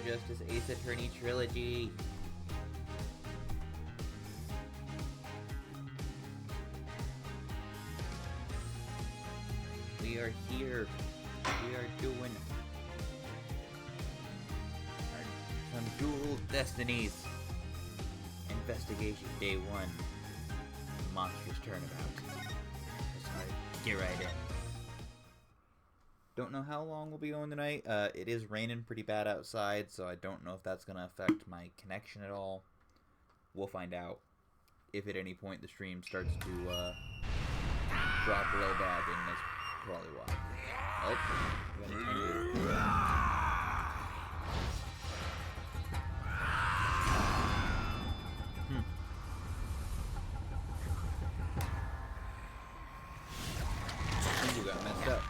Justice Ace Attorney Trilogy. We are here. We are doing some Dual Destinies. Investigation Day 1. Monstrous Turnabout. Let's get right in. Don't know how long we'll be going tonight. It is raining pretty bad outside, so I don't know if that's going to affect my connection at all. We'll find out if at any point the stream starts to drop real bad, then that's probably why. Oh, we got a Tengu got messed up.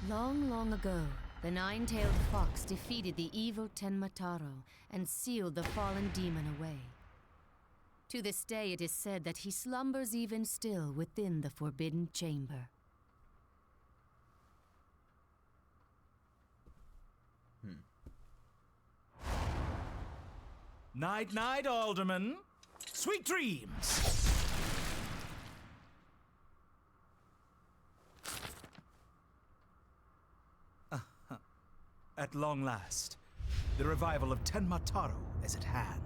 Long, long ago, the nine-tailed fox defeated the evil Tenmataro and sealed the fallen demon away. To this day, it is said that he slumbers even still within the forbidden chamber. Night, night, Alderman. Sweet dreams. At long last, the revival of Tenmataro is at hand.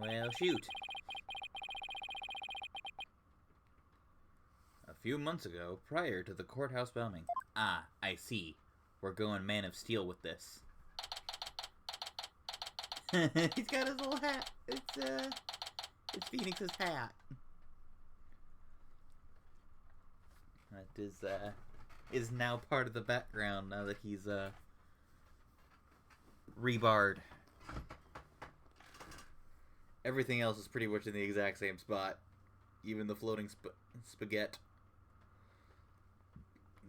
Well, shoot. A few months ago, prior to the courthouse bombing. Ah, I see. We're going Man of Steel with this. He's got his little hat. It's Phoenix's hat. That is now part of the background now that he's rebarred. Everything else is pretty much in the exact same spot. Even the floating spaghetti.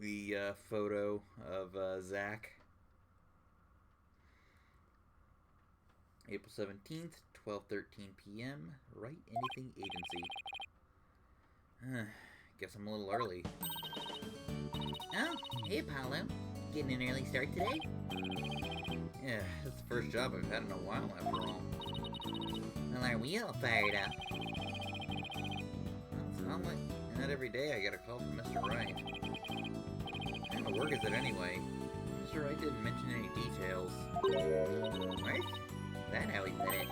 The photo of Zach. April 17th, 12:13 p.m. Right Anything Agency. Guess I'm a little early. Oh, hey Apollo. Getting an early start today? Yeah, that's the first job I've had in a while after all. Well, are we all fired up? It's not like not every day I get a call from Mr. Wright. What kind of work is it anyway? Mr. Wright didn't mention any details. Work? Is that how he put it?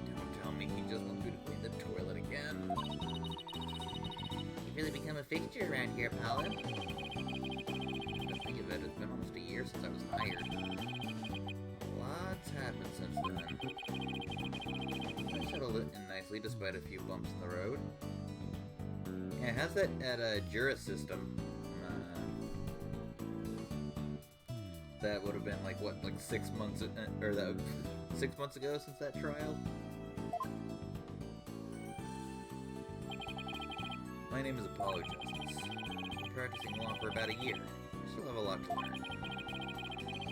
Don't tell me he just wants me to clean the toilet again. You've really become a fixture around here, Apollo. Come to think of it, it's been almost a year since I was hired. A lot's happened since then. I settled it in nicely despite a few bumps in the road. Yeah, how's that at Juris system? That would have been like what, like 6 months, or that 6 months ago since that trial. My name is Apollo Justice. I've been practicing law for about a year. I still have a lot to learn.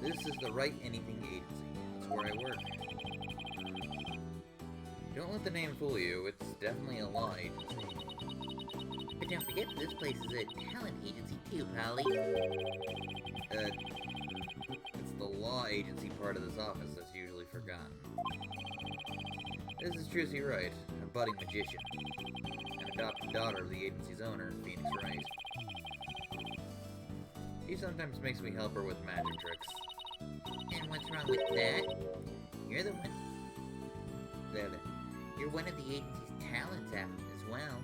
This is the Right Anything Agency. That's where I work. Don't let the name fool you. It's definitely a law agency. But don't forget, this place is a talent agency too, Polly. It's the law agency part of this office that's usually forgotten. This is Trucy Wright, a budding magician, and adopted daughter of the agency's owner, Phoenix Wright. She sometimes makes me help her with magic tricks. And what's wrong with that? You're the one. You're one of the agency's talents as well.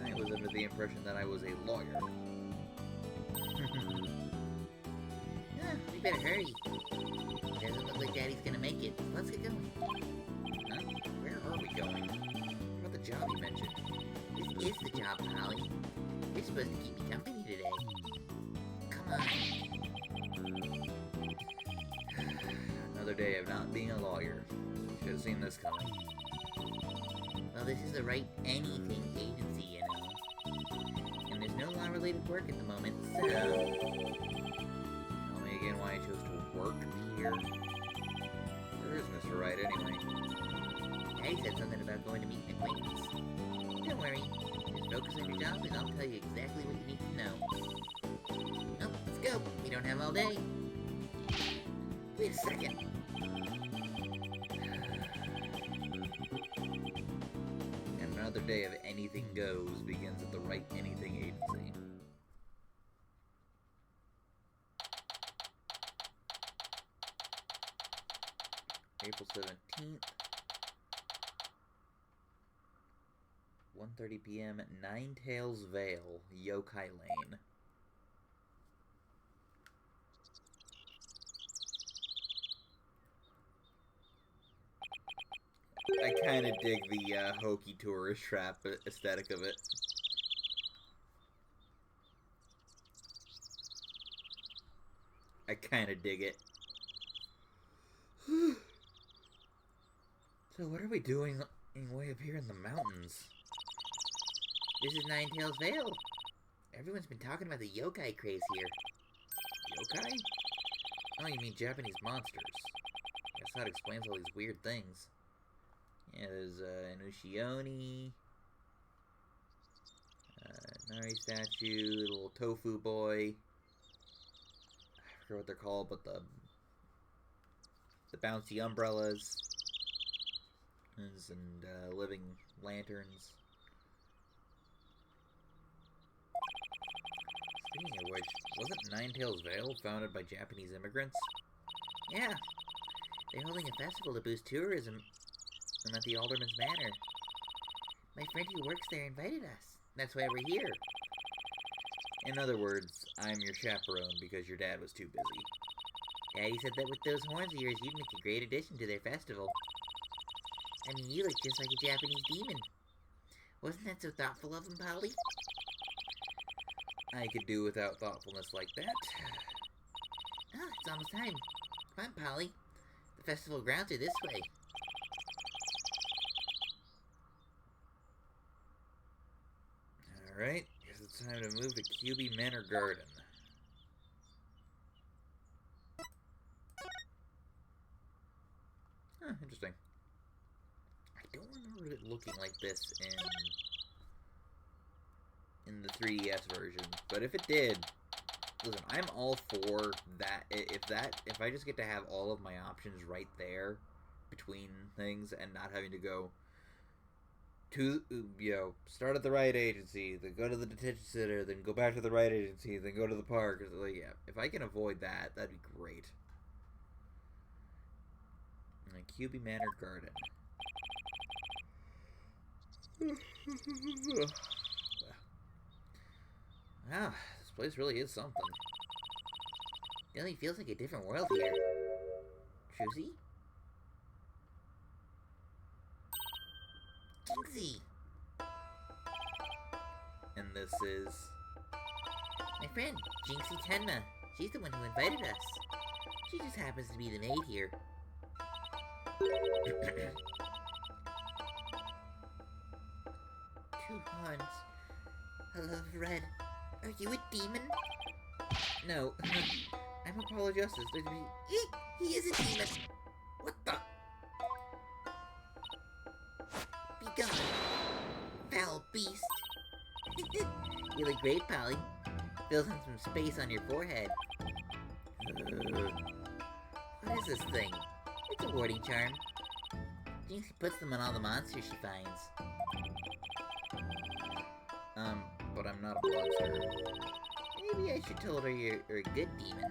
I was under the impression that I was a lawyer. We better hurry. Doesn't look like Daddy's gonna make it. Let's get going. Huh? Where are we going? What about the job you mentioned? This is the job, Polly. You're supposed to keep me company today. Come on. Another day of not being a lawyer. Should have seen this coming. Well, this is the Right Anything Agency, you know. And there's no law-related work at the moment, so... Tell me again why I chose to work here. Where is Mr. Wright, anyway? He said something about going to meet an acquaintance. Don't worry. Just focus on your job and I'll tell you exactly what you need to know. Oh, let's go. We don't have all day. Wait a second. Another day of Anything Goes begins at the Right Anything Agency. April 17th. 1:30 p.m. Nine Tails Vale, Yokai Lane. I kind of dig the hokey tourist trap aesthetic of it. I kind of dig it. So what are we doing way up here in the mountains? This is Nine Tails Vale. Everyone's been talking about the yokai craze here. Yokai? Oh, you mean Japanese monsters. Guess that explains all these weird things. Yeah, there's an Ushioni, Nari statue, little tofu boy. I forget what they're called, but the bouncy umbrellas and living lanterns. Speaking of which, wasn't Nine Tails Vale founded by Japanese immigrants? Yeah, they're holding a festival to boost tourism. I'm at the Alderman's Manor. My friend who works there invited us. That's why we're here. In other words, I'm your chaperone because your dad was too busy. Daddy said that with those horns of yours, you'd make a great addition to their festival. I mean, you look just like a Japanese demon. Wasn't that so thoughtful of him, Polly? I could do without thoughtfulness like that. Ah, it's almost time. Come on, Polly. The festival grounds are this way. Alright, guess it's time to move to QB Manor Garden. Huh, interesting. I don't remember it looking like this in the 3DS version, but if it did, listen, I'm all for that. If I just get to have all of my options right there between things and not having to go to, start at the right agency, then go to the detention center, then go back to the right agency, then go to the park. Like, yeah, if I can avoid that, that'd be great. And QB Manor Garden. Wow, this place really is something. It really feels like a different world here. Truzy? Jinxie! And this is... my friend, Jinxie Tenma. She's the one who invited us. She just happens to be the maid here. Two horns. I love red. Are you a demon? No. I'm Apollo Justice. He is a demon! What the? Be gone, foul beast. You look great, Polly. Fills in some space on your forehead. What is this thing? It's a warding charm. Jinxie puts them on all the monsters she finds. But I'm not a monster. Maybe I should tell her you're a good demon.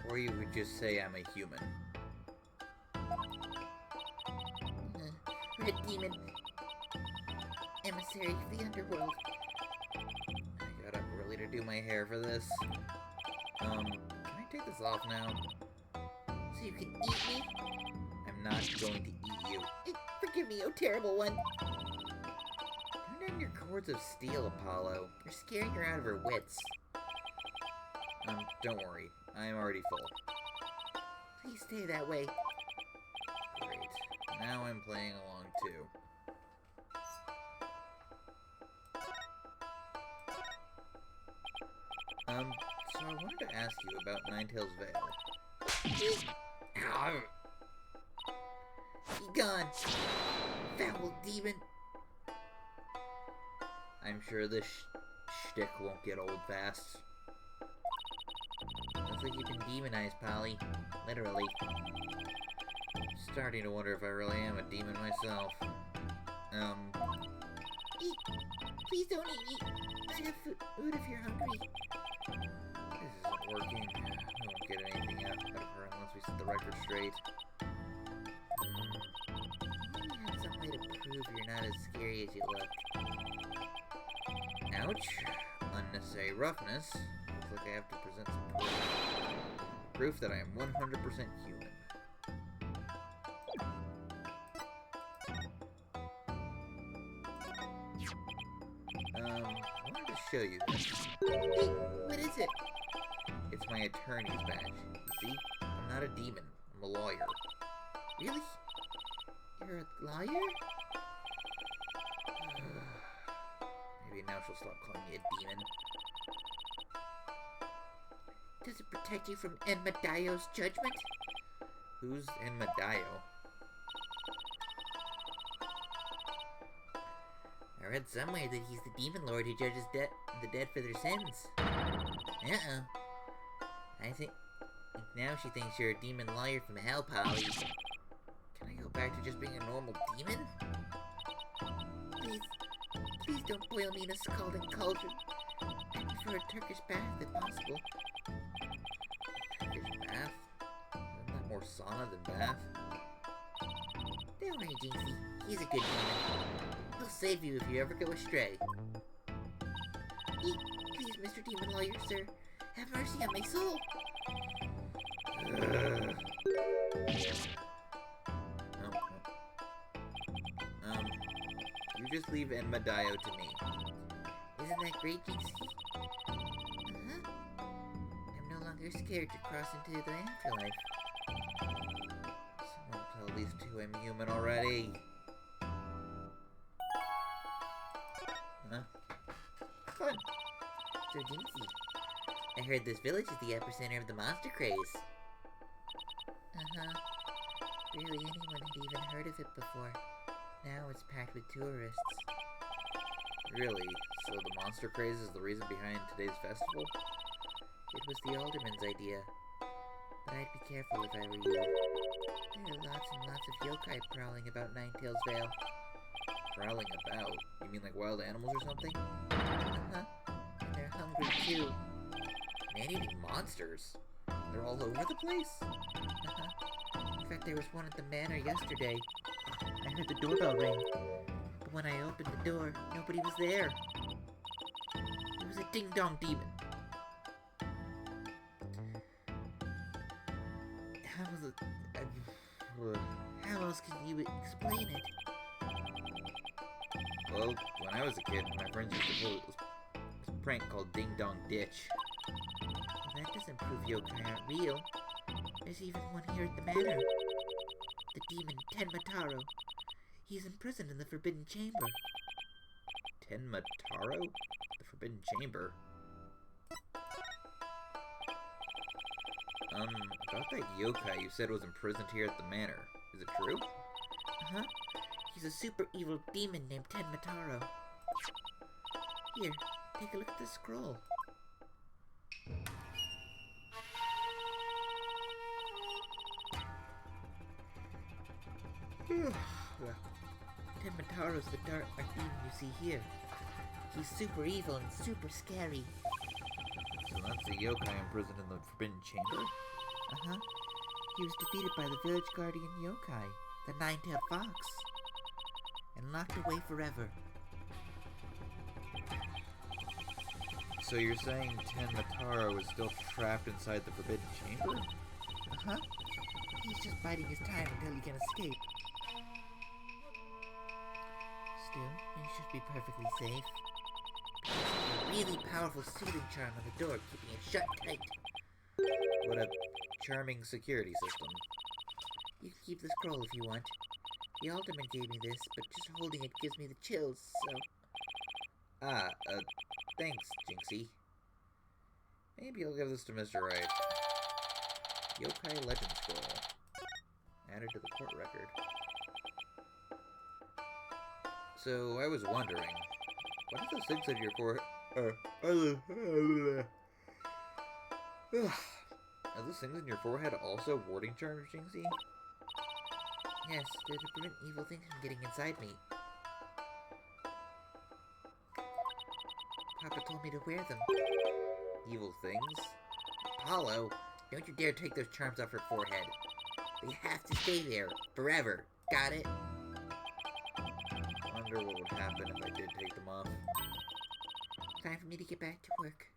Or you would just say I'm a human. Red demon. Emissary of the underworld. I got up early to do my hair for this. Can I take this off now? So you can eat me? I'm not going to eat you. Forgive me, oh terrible one. Turn down your cords of steel, Apollo. You're scaring her out of her wits. Don't worry. I am already full. Please stay that way. Great. Now I'm playing along too. So I wanted to ask you about Ninetales Vale. Ow. Be gone, foul demon. I'm sure this shtick won't get old fast. Looks like you've been demonized, Polly. Literally. Starting to wonder if I really am a demon myself. Eat. Please don't eat me. I have food if you're hungry. This isn't working. We won't get anything out of her unless we set the record straight. You have some way to prove you're not as scary as you look. Ouch. Unnecessary roughness. Looks like I have to present some proof. Proof that I am 100% human. I wanted to show you this. Hey, what is it? It's my attorney's badge. You see? I'm not a demon. I'm a lawyer. Really? You're a lawyer? Maybe now she'll stop calling me a demon. Does it protect you from Enmadayo's judgment? Who's Enmadayo? I read somewhere that he's the demon lord who judges the dead for their sins. I think now she thinks you're a demon lawyer from hell, Polly. Can I go back to just being a normal demon? Please don't boil me in a scalding cauldron. I prefer a Turkish bath if possible. Turkish bath? Isn't that more sauna than bath? Don't worry, Jinxie. He's a good demon. He'll save you if you ever go astray. Please, Mr. Demon Lawyer, sir. Have mercy on my soul. You just leave Enmadayo to me. Isn't that great, Jinxie? I'm no longer scared to cross into the afterlife. Someone tell these two I'm human already. Huh? Fun. So, Jinxie, I heard this village is the epicenter of the monster craze. Barely anyone had even heard of it before. Now it's packed with tourists. Really? So the monster craze is the reason behind today's festival? It was the alderman's idea. But I'd be careful if I were you. There are lots and lots of yokai prowling about Ninetales Vale. Prowling about? You mean like wild animals or something? And they're hungry too. Man-eating monsters? They're all over the place? In fact, there was one at the manor yesterday. I heard the doorbell ring. But when I opened the door, nobody was there. It was a ding-dong demon. How else can you explain it? Well, when I was a kid, my friends used to pull this prank called Ding Dong Ditch. Well, that doesn't prove yokai aren't real. There's even one here at the manor. The demon Tenmataro. He's imprisoned in the Forbidden Chamber. Tenmataro? The Forbidden Chamber? About that yokai you said was imprisoned here at the manor. Is it true? He's a super evil demon named Tenmataro. Here, take a look at this scroll. Tenmataro's the dark demon you see here. He's super evil and super scary. So that's the yokai imprisoned in the Forbidden Chamber? He was defeated by the village guardian yokai, the Nine-Tailed Fox, and locked away forever. So you're saying Tenmataro is still trapped inside the Forbidden Chamber? He's just biding his time until he can escape. Still, he should be perfectly safe. There's a really powerful soothing charm on the door, keeping it shut tight. What a charming security system. You can keep the scroll if you want. The alderman gave me this, but just holding it gives me the chills, so... Thanks, Jinxie. Maybe I'll give this to Mr. Right. Yokai Legend Scroll. Added to the court record. So, I was wondering, what are those things on your forehead? Are those things in your forehead also warding charms, Jinxie? Yes, they're to prevent evil things from getting inside me. Papa told me to wear them. Evil things? Apollo, don't you dare take those charms off her forehead. They have to stay there, forever. Got it? Wonder what would happen if I did take them off. Time for me to get back to work.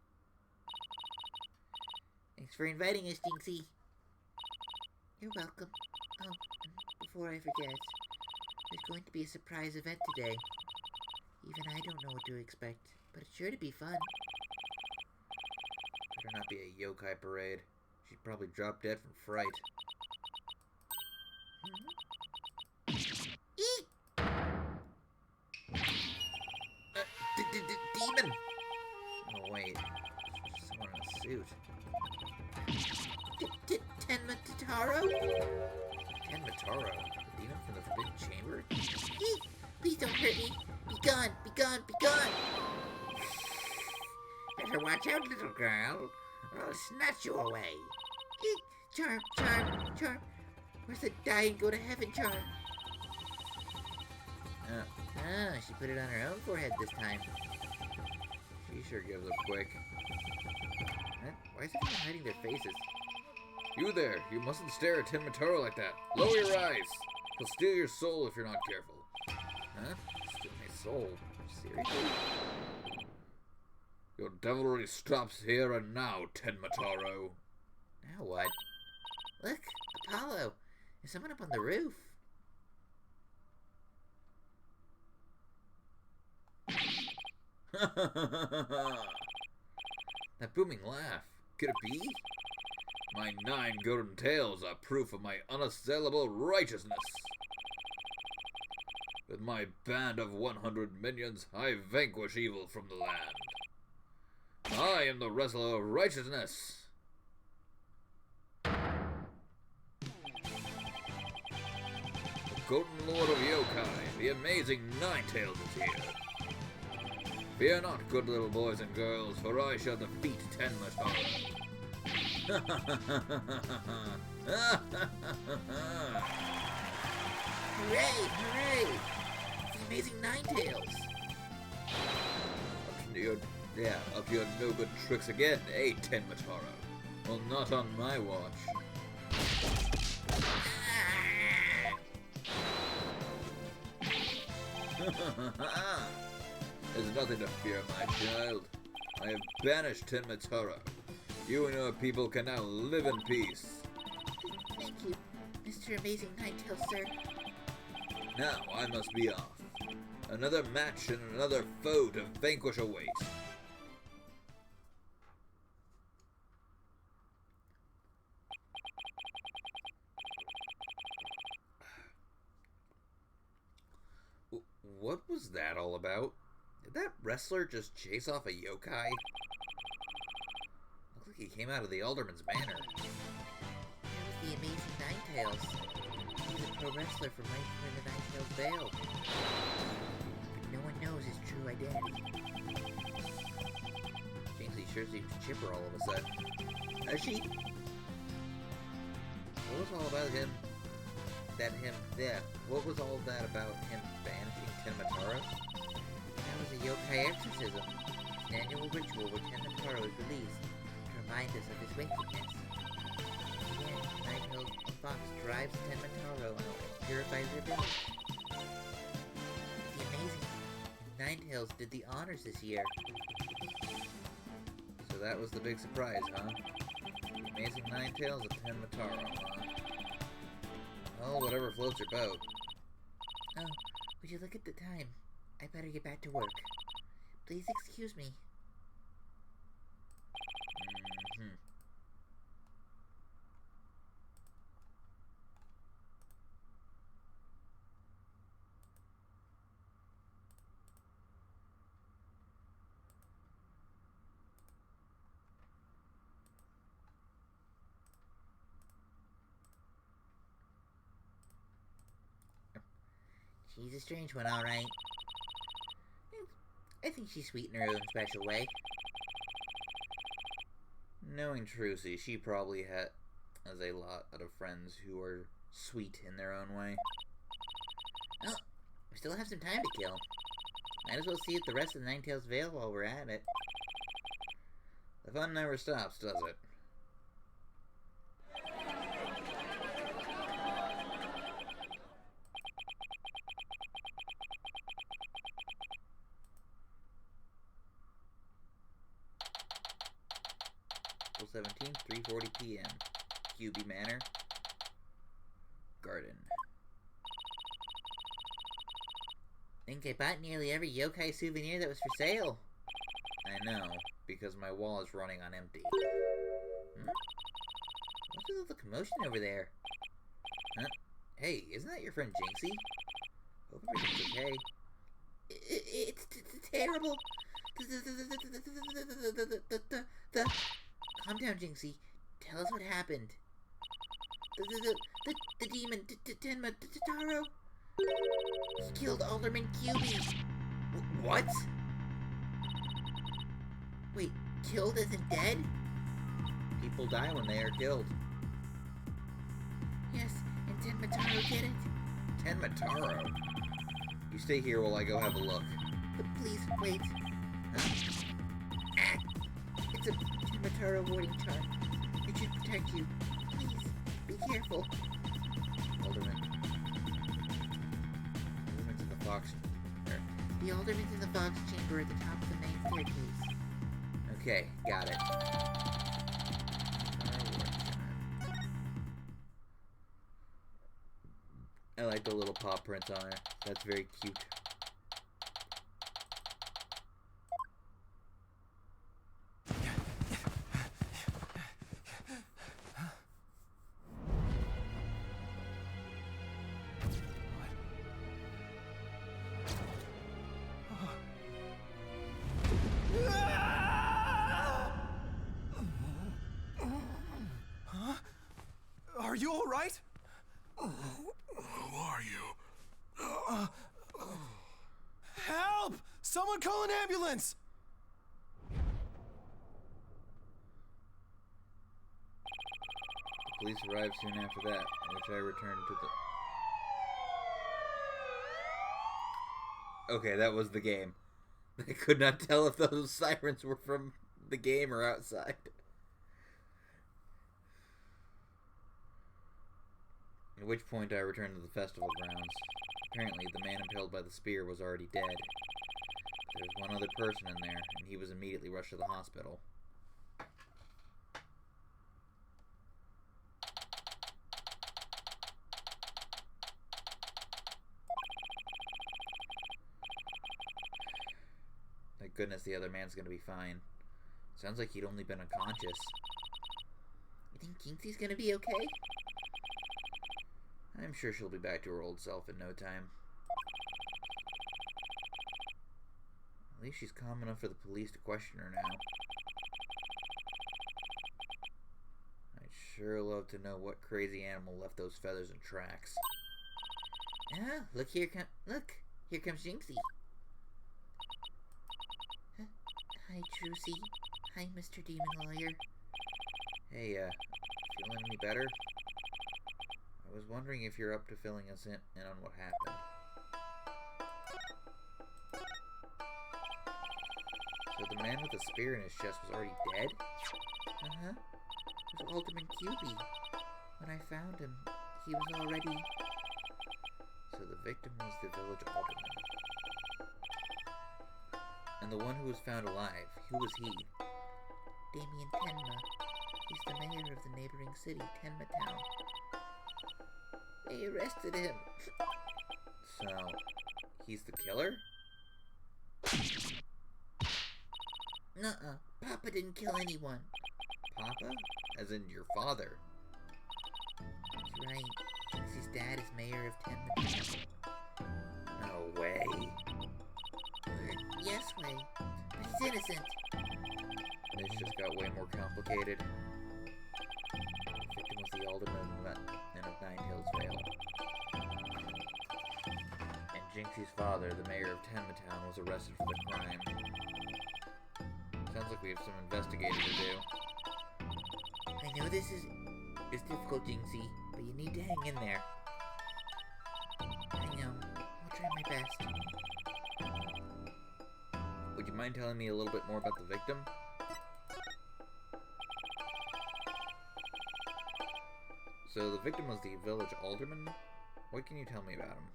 Thanks for inviting us, Jinxie. You're welcome. Oh, and before I forget, there's going to be a surprise event today. Even I don't know what to expect, but it's sure to be fun. Better not be a yokai parade. She'd probably drop dead from fright. Eek! Demon! Oh, wait. Someone in a suit. Tenma Tataro? Tenmataro? The demon from the Forbidden Chamber? Eek! Please don't hurt me! Be gone! Be gone! Be gone! Better watch out, little girl, or I'll snatch you away. Eek! Charm! Charm! Charm! Where's the die and go to heaven charm? She put it on her own forehead this time. She sure gives up quick. Huh? Why is everyone hiding their faces? You there! You mustn't stare at Tenmataro like that! Lower your eyes! He'll steal your soul if you're not careful. Huh? Steal my soul? Seriously? Your devilry stops here and now, Tenmataro. Now what? Look! Apollo! There's someone up on the roof. That booming laugh. Could it be? My 9 golden tails are proof of my unassailable righteousness. With my band of 100 minions, I vanquish evil from the land. I am the wrestler of righteousness. The Golden Lord of Yokai, the amazing Ninetales is here. Fear not, good little boys and girls, for I shall defeat Tenmataro. Hooray! Hooray! It's the amazing Ninetales! Up your no good tricks again, eh, Tenmataro? Well, not on my watch. There's nothing to fear, my child. I have banished Tenmataro. You and your people can now live in peace. Thank you, Mr. Amazing Ninetales, sir. Now I must be off. Another match and another foe to vanquish awaits. What was that all about? Did that wrestler just chase off a yokai? Looks like he came out of the Alderman's Manor. That was the amazing Ninetales. He's a pro wrestler from right here in the Ninetales Vale. But no one knows his true identity. Jinxie sure seems chipper all of a sudden. Has she? What was all about him? What was all that about him banishing Tenmataro? That was a yokai exorcism. It's an annual ritual where Tenmataro is released to remind us of his wickedness. Again, Ninetales Fox drives Tenmataro and purifies their village. The amazing Ninetales did the honors this year. So that was the big surprise, huh? The amazing Ninetales of Tenmataro, huh? Well, whatever floats your boat. Oh, would you look at the time? I better get back to work. Please excuse me. Mm-hmm. She's a strange one, alright. I think she's sweet in her own special way. Knowing Trucy, she probably has a lot of friends who are sweet in their own way. Well, we still have some time to kill. Might as well see if the rest of the Ninetales Vale while we're at it. The fun never stops, does it? April 17th, 3:40 p.m. QB Manor. Garden. Think I bought nearly every yokai souvenir that was for sale. I know, because my wall is running on empty. What's with all the commotion over there? Huh? Hey, isn't that your friend Jinxie? Hope everything's okay. It's terrible. Calm down, Jinxie. Tell us what happened. The demon, Tenma Taro. He killed Alderman QB. What? Wait, killed as in dead? People die when they are killed. Yes, and Tenma Taro did it. Tenma Taro? You stay here while I go have a look. But please, wait. It's a Tenma Taro warding charm. It should protect you. Please, be careful. Alderman's in the fox. The Alderman's in the Fox Chamber at the top of the main staircase. Okay, got it. I like the little paw prints on her. That's very cute. Are you all right? Who are you? Help! Someone call an ambulance! The police arrived soon after that, which I returned to the... Okay, that was the game. I could not tell if those sirens were from the game or outside. At which point I returned to the festival grounds. Apparently, the man impaled by the spear was already dead. There was one other person in there, and he was immediately rushed to the hospital. Thank goodness the other man's gonna be fine. Sounds like he'd only been unconscious. You think Jinxie's gonna be okay? I'm sure she'll be back to her old self in no time. At least she's calm enough for the police to question her now. I'd sure love to know what crazy animal left those feathers and tracks. Ah, look, here comes Jinxie. Hi, Trucy. Hi, Mr. Demon Lawyer. Hey, feeling any better? I was wondering if you're up to filling us in on what happened. So the man with the spear in his chest was already dead? Uh-huh. It was Alderman QB. When I found him, he was already... So the victim was the village alderman. And the one who was found alive, who was he? Damien Tenma. He's the mayor of the neighboring city, Tenma Town. They arrested him. So, he's the killer? Nuh-uh. Papa didn't kill anyone. Papa? As in your father? That's right. Jinxie's dad is mayor of Tenma Town. No way. Yes, way. But he's innocent. This just got way more complicated. The victim was the alderman of Ninetales Vale. And Jinxie's father, the mayor of Tenmatown, was arrested for the crime. Sounds like we have some investigating to do. I know this is difficult, Jinxie, but you need to hang in there. I know. I'll try my best. Would you mind telling me a little bit more about the victim? So the victim was the village alderman? What can you tell me about him?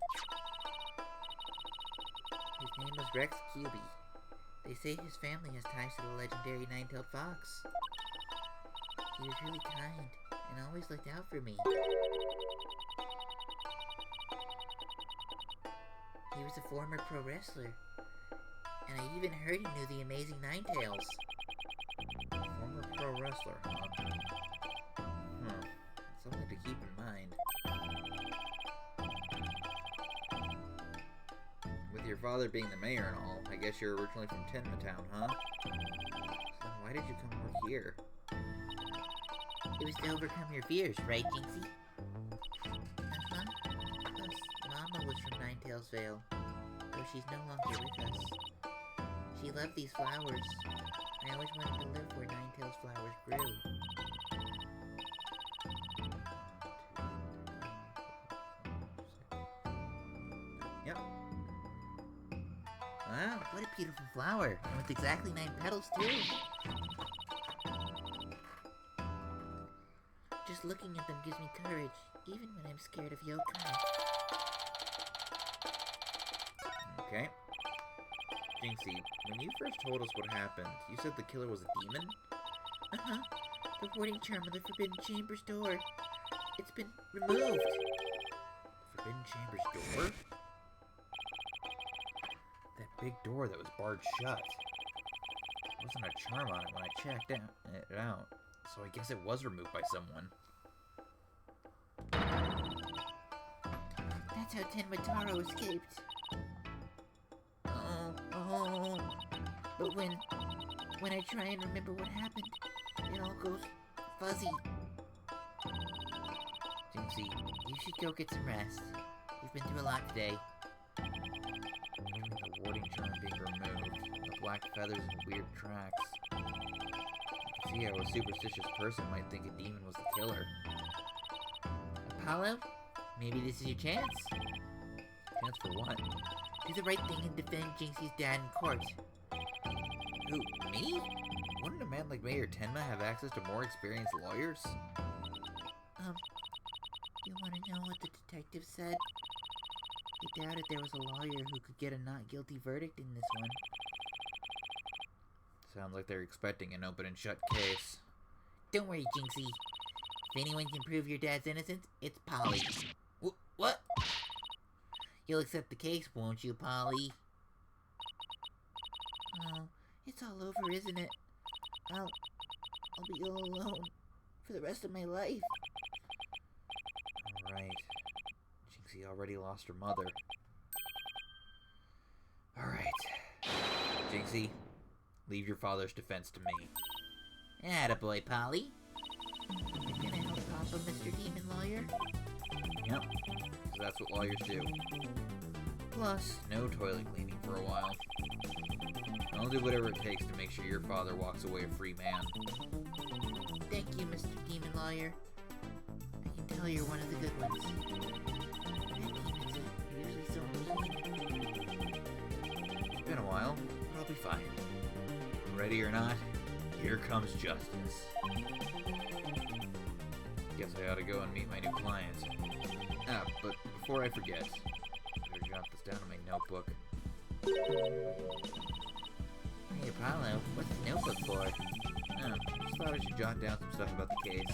His name was Rex Cuby. They say his family has ties to the legendary nine-tailed fox. He was really kind and always looked out for me. He was a former pro wrestler, and I even heard he knew the amazing Ninetales. Former pro wrestler, huh? Something to keep in mind. With your father being the mayor and all, I guess you're originally from Tenmatown, huh? So why did you come work here? It was to overcome your fears, right, Jinxie? Uh-huh. Plus, Mama was from Ninetales Vale, though she's no longer with us. She loved these flowers. I always wanted to live where Ninetales flowers grew. Yep. Wow, what a beautiful flower, and with exactly 9 petals, too. Just looking at them gives me courage, even when I'm scared of yokai. Okay. Jinxie, when you first told us what happened, you said the killer was a demon? Uh-huh. The warding charm of the Forbidden Chamber's door. It's been removed. The Forbidden Chamber's door? That big door that was barred shut. There wasn't a charm on it when I checked it out, so I guess it was removed by someone. That's how Tenmataro escaped. Oh. But when I try and remember what happened, it all goes fuzzy. Jinxie, you should go get some rest. You've been through a lot today. The warding charm being removed, the black feathers and weird tracks. I can see how a superstitious person might think a demon was the killer. Apollo, maybe this is your chance. Chance for what? Do the right thing and defend Jinxie's dad in court. Who, me? Wouldn't a man like Mayor Tenma have access to more experienced lawyers? You want to know what the detective said? He doubted there was a lawyer who could get a not guilty verdict in this one. Sounds like they're expecting an open and shut case. Don't worry, Jinxie. If anyone can prove your dad's innocence, it's Polly. What? You'll accept the case, won't you, Polly? Oh, it's all over, isn't it? I'll be all alone for the rest of my life. Alright. Jinxie already lost her mother. Alright. Jinxie, leave your father's defense to me. Attaboy, Polly. You're gonna help Papa, Mr. Demon Lawyer? Yep. So that's what lawyers do. Plus, no toilet cleaning for a while. I'll do whatever it takes to make sure your father walks away a free man. Thank you, Mr. Demon Lawyer. I can tell you're one of the good ones. Demons are usually so mean. It's been a while, but I'll be fine. Ready or not, here comes justice. Guess I ought to go and meet my new client. Ah, but before I forget, better jot this down in my notebook. Hey, Apollo, what's the notebook for? Oh, just thought I should jot down some stuff about the case.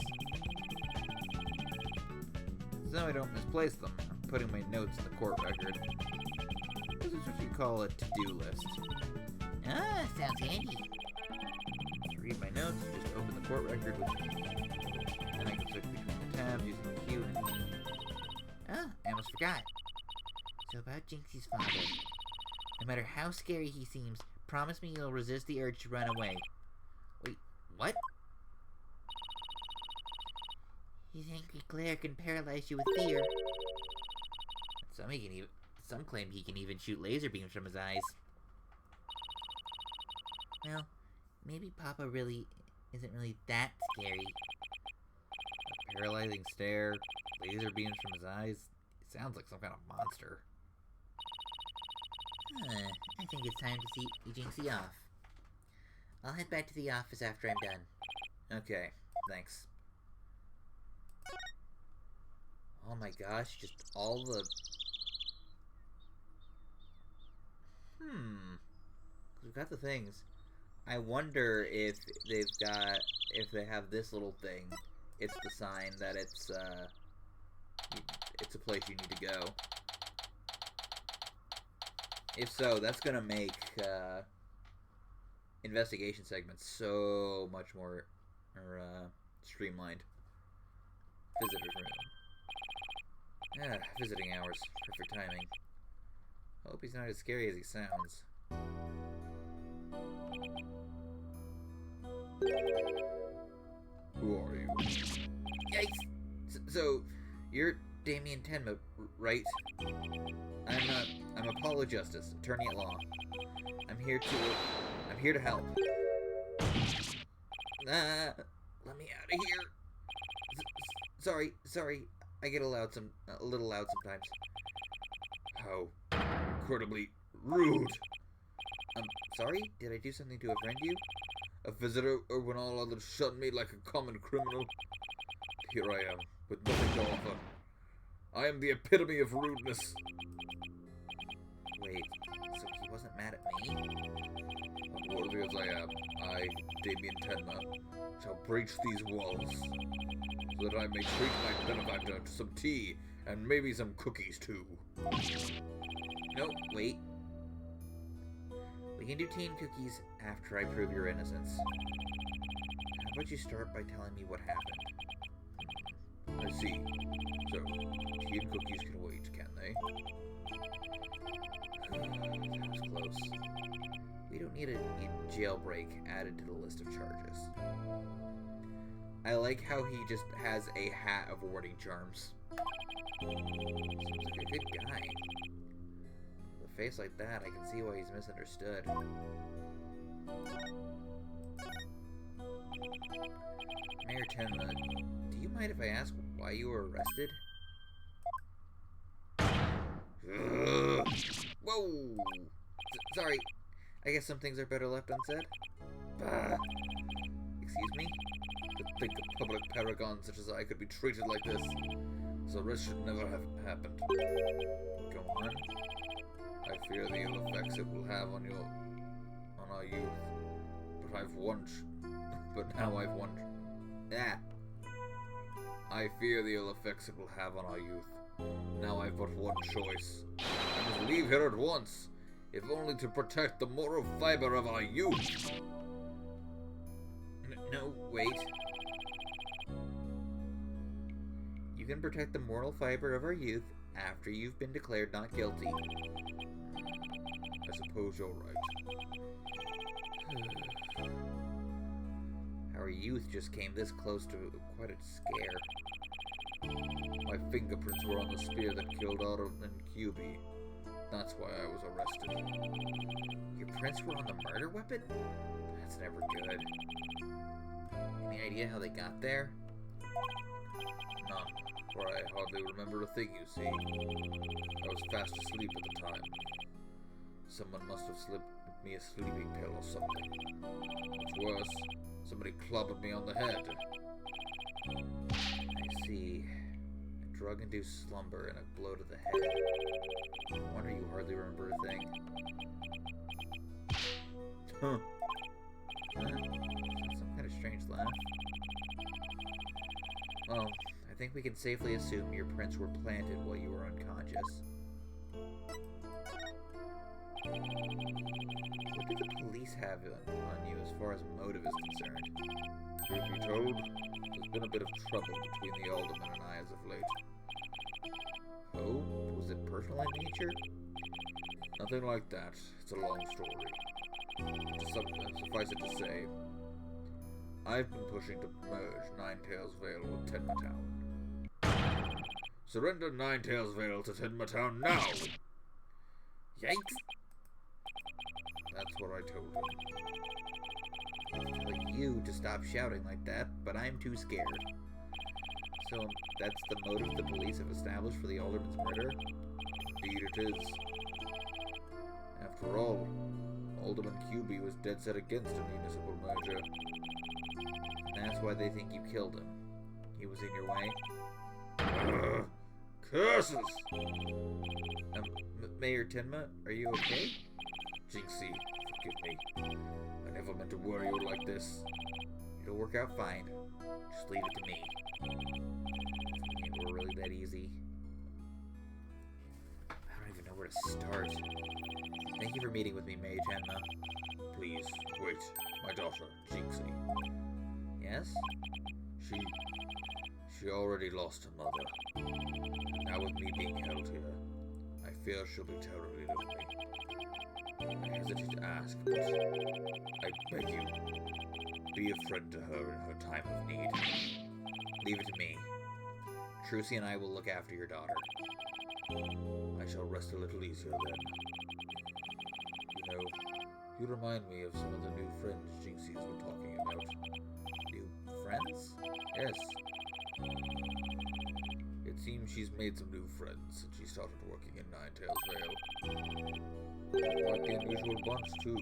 So I don't misplace them, I'm putting my notes in the court record. This is what you call a to-do list. Ah, sounds handy. To read my notes, you just open the court record with and I can switch between the tabs using the Q and E. Ah, I almost forgot. So about Jinxie's father. No matter how scary he seems, promise me you'll resist the urge to run away. Wait, what? His angry glare can paralyze you with fear. Some Some claim he can even shoot laser beams from his eyes. Well, maybe Papa isn't really that scary. A paralyzing stare, laser beams from his eyes. It sounds like some kind of monster. I think it's time to see Jinxie off. I'll head back to the office after I'm done. Okay, thanks. Oh my gosh, just all the... We've got the things. I wonder if they have this little thing. It's the sign that it's a place you need to go. If so, that's gonna make investigation segments so much more streamlined. Visitor's room. Visiting hours. Perfect timing. Hope he's not as scary as he sounds. Who are you? Yikes! So, you're Damien Tenma, right? I'm Apollo Justice, attorney at law. I'm here to help. Let me out of here. Sorry. I get a little loud sometimes. How incredibly rude. Sorry? Did I do something to offend you? A visitor when all others shun me like a common criminal? Here I am, with nothing to offer. I am the epitome of rudeness. Wait, so he wasn't mad at me? Unworthy as I am, I, Damien Tenma, shall breach these walls, so that I may treat my benefactor to some tea, and maybe some cookies too. No, wait. We can do tea and cookies after I prove your innocence. How about you start by telling me what happened? I see. So, tea and cookies can wait, can they? That was close. We don't need a jailbreak added to the list of charges. I like how he just has a hat of warding charms. Seems like a good guy. With a face like that, I can see why he's misunderstood. Mayor Tenma, do you mind if I ask why you were arrested? Whoa! Sorry. I guess some things are better left unsaid. Excuse me? To think a public paragon such as I could be treated like this. This arrest should never have happened. Go on. I fear the ill effects it will have on our youth. But now I've won. I fear the ill effects it will have on our youth. Now I've but one choice. I must leave here at once, if only to protect the moral fiber of our youth. No, wait. You can protect the moral fiber of our youth after you've been declared not guilty. I suppose you're right. Our youth just came this close to quite a scare. My fingerprints were on the spear that killed Otto and QB. That's why I was arrested. Your prints were on the murder weapon? That's never good. Any idea how they got there? None, for I hardly remember a thing, you see. I was fast asleep at the time. Someone must have slipped me a sleeping pill or something. What's worse, somebody clobbered me on the head. I see. A drug-induced slumber and a blow to the head. No wonder you hardly remember a thing. Huh. Some kind of strange laugh. Well, I think we can safely assume your prints were planted while you were unconscious. What do the police have on you as far as motive is concerned? Truth be told, there's been a bit of trouble between the alderman and I as of late. Oh? Was it personal in nature? Nothing like that. It's a long story. Suffice it to say, I've been pushing to merge Ninetails Vale with Tenma Town. Surrender Ninetails Vale to Tenma Town now! Yikes! That's what I told him. I'd like you to stop shouting like that, but I'm too scared. So that's the motive the police have established for the alderman's murder? Indeed it is. After all, Alderman QB was dead set against a municipal merger. And that's why they think you killed him. He was in your way? Curses! Mayor Tenma, are you okay? Jinxie, forgive me. I never meant to worry you like this. It'll work out fine. Just leave it to me. It were really that easy. I don't even know where to start. Thank you for meeting with me, Mayor Tenma. Please, wait. My daughter, Jinxie. Yes? She already lost her mother. Now with me being held here, I fear she'll be terribly lonely. I hesitate to ask, but I beg you, be a friend to her in her time of need. Leave it to me. Trucy and I will look after your daughter. I shall rest a little easier then. You know, you remind me of some of the new friends Jinxie has been talking about. New friends? Yes. It seems she's made some new friends since she started working in Ninetails Vale. Quite the unusual bunch, too.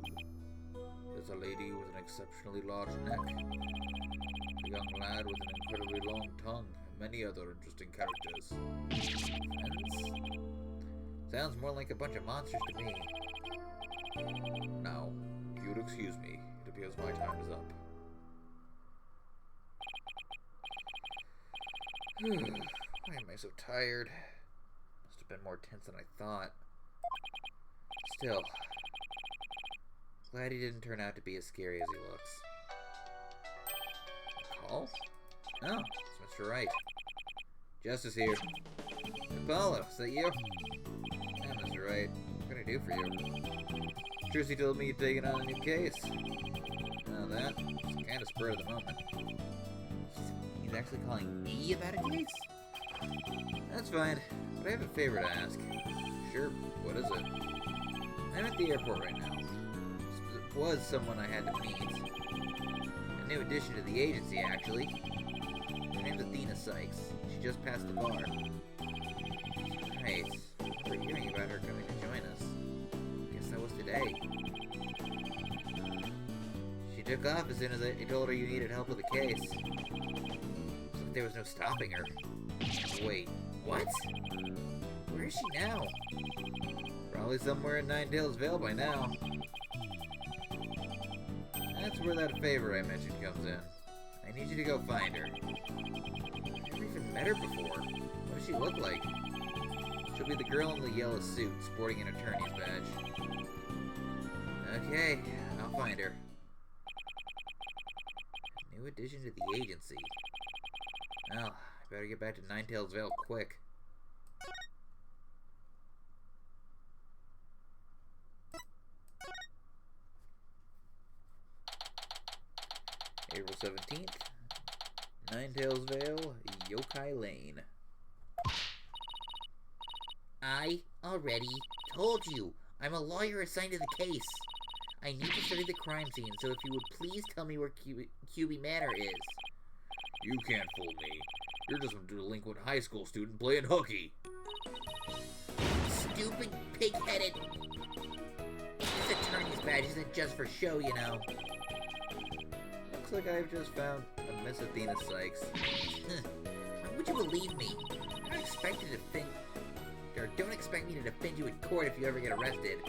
There's a lady with an exceptionally large neck, a young lad with an incredibly long tongue, and many other interesting characters. Friends? Sounds more like a bunch of monsters to me. Now, if you'd excuse me, it appears my time is up. Why am I so tired? Must have been more tense than I thought. Still, glad he didn't turn out to be as scary as he looks. Call? Oh, it's Mr. Wright. Justice here. Apollo, is that you? Yeah, Mr. Wright. What can I do for you? Trucy told me you'd taken on a new case. Now that, it's kind of spur of the moment. He's actually calling me about a case? That's fine, but I have a favor to ask. Sure, what is it? I'm at the airport right now. This was someone I had to meet. A new addition to the agency, actually. Her name's Athena Sykes. She just passed the bar. Right. I remember hearing about her coming to join us. Guess that was today. She took off as soon as I told her you needed help with the case. Looks like there was no stopping her. Wait, what? Where is she now? Probably somewhere in Ninetails Vale by now. That's where that favor I mentioned comes in. I need you to go find her. I've never even met her before. What does she look like? She'll be the girl in the yellow suit, sporting an attorney's badge. Okay, I'll find her. New addition to the agency. Well, I better get back to Ninetails Vale quick. April 17th, Ninetails Vale, Yokai Lane. I already told you. I'm a lawyer assigned to the case. I need to study the crime scene, so if you would please tell me where QB Manor is. You can't fool me. You're just a delinquent high school student playing hooky. Stupid, pig-headed. This attorney's badge isn't just for show, you know. Looks like I've just found a Miss Athena Sykes. Why would you believe me? I don't expect you to defend... Or don't expect me to defend you in court if you ever get arrested.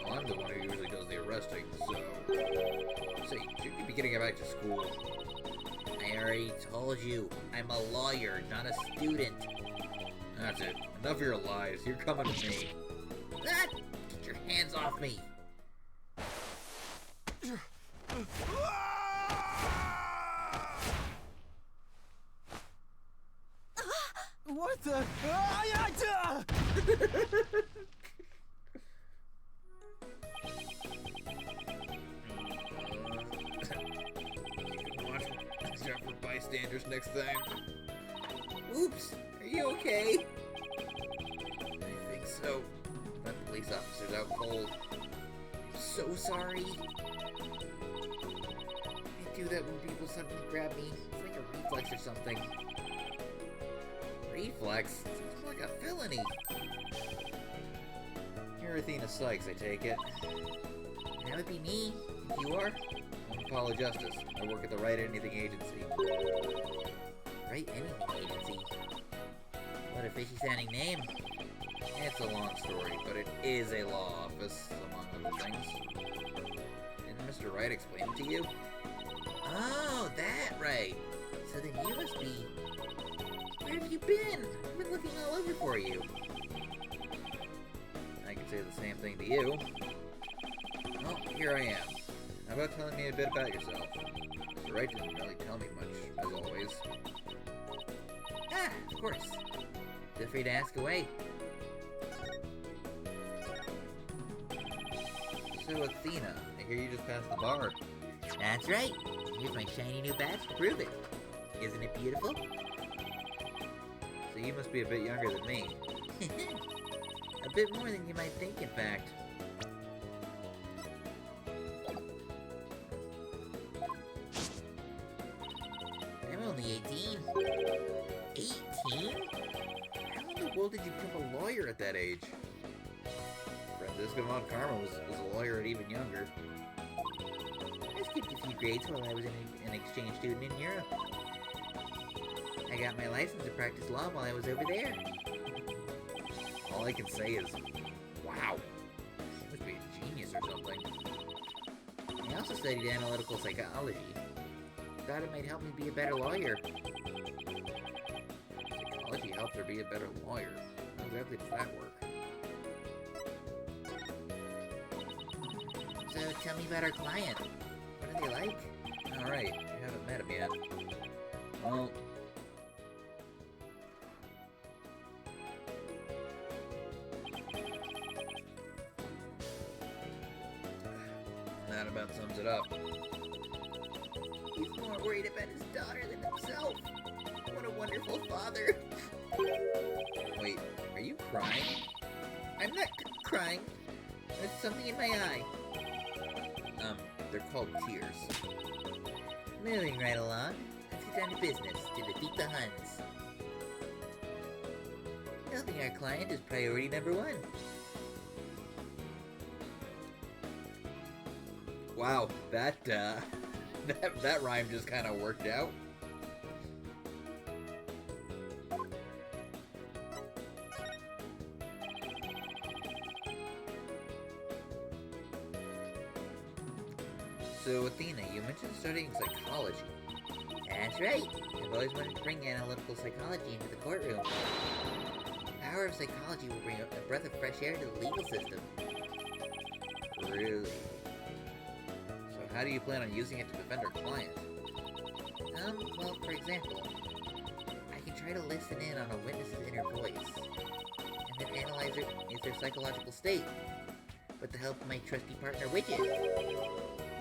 Well, I'm the one who usually does the arresting, so... Say, shouldn't you be getting back to school? I already told you, I'm a lawyer, not a student. That's it. Enough of your lies. You're coming with me. That? Get your hands off me. What the? Watch out for bystanders next time. Oops, are you okay? I think so. But police officers out cold. I'm so sorry. I do that when people suddenly grab me. It's like a reflex or something. Reflex? Sounds like a felony. You're Athena Sykes, I take it. That would be me. You are? I'm Apollo Justice. I work at the Right Anything Agency. Right Anything Agency. What a fishy sounding name. It's a long story, but it is a law office, among other things. Didn't Mr. Wright explain it to you? Oh, that right. So then you must be... Where have you been? I've been looking all over for you. I could say the same thing to you. Well, here I am. How about telling me a bit about yourself? Mr. Wright didn't really tell me much, as always. Ah, of course. Feel free to ask away. So, Athena, I hear you just passed the bar. That's right. Here's my shiny new badge to prove it. Isn't it beautiful? So you must be a bit younger than me. A bit more than you might think, in fact. I'm only 18. 18? How in the world did you become a lawyer at that age? Francisco Von Karma was a lawyer at even younger. I skipped a few grades while I was an exchange student in Europe. I got my license to practice law while I was over there. All I can say is, wow. You must be a genius or something. I also studied analytical psychology. Thought it might help me be a better lawyer. Psychology helped her be a better lawyer. How exactly does that work? So tell me about our client. What are they like? Alright, you haven't met him yet. Well... that about sums it up. He's more worried about his daughter than himself. What a wonderful father. Wait, are you crying? I'm not crying. There's something in my eye. They're called tears. Moving right along. Let's get down to business to defeat the Huns. Helping our client is priority number 1. Wow, that rhyme just kind of worked out. So, Athena, you mentioned studying psychology. That's right. I've always wanted to bring analytical psychology into the courtroom. The power of psychology will bring a breath of fresh air to the legal system. Really? So how do you plan on using it to defend our client? Well, for example, I can try to listen in on a witness's inner voice, and then analyze their psychological state, with the help of my trusty partner, Widget.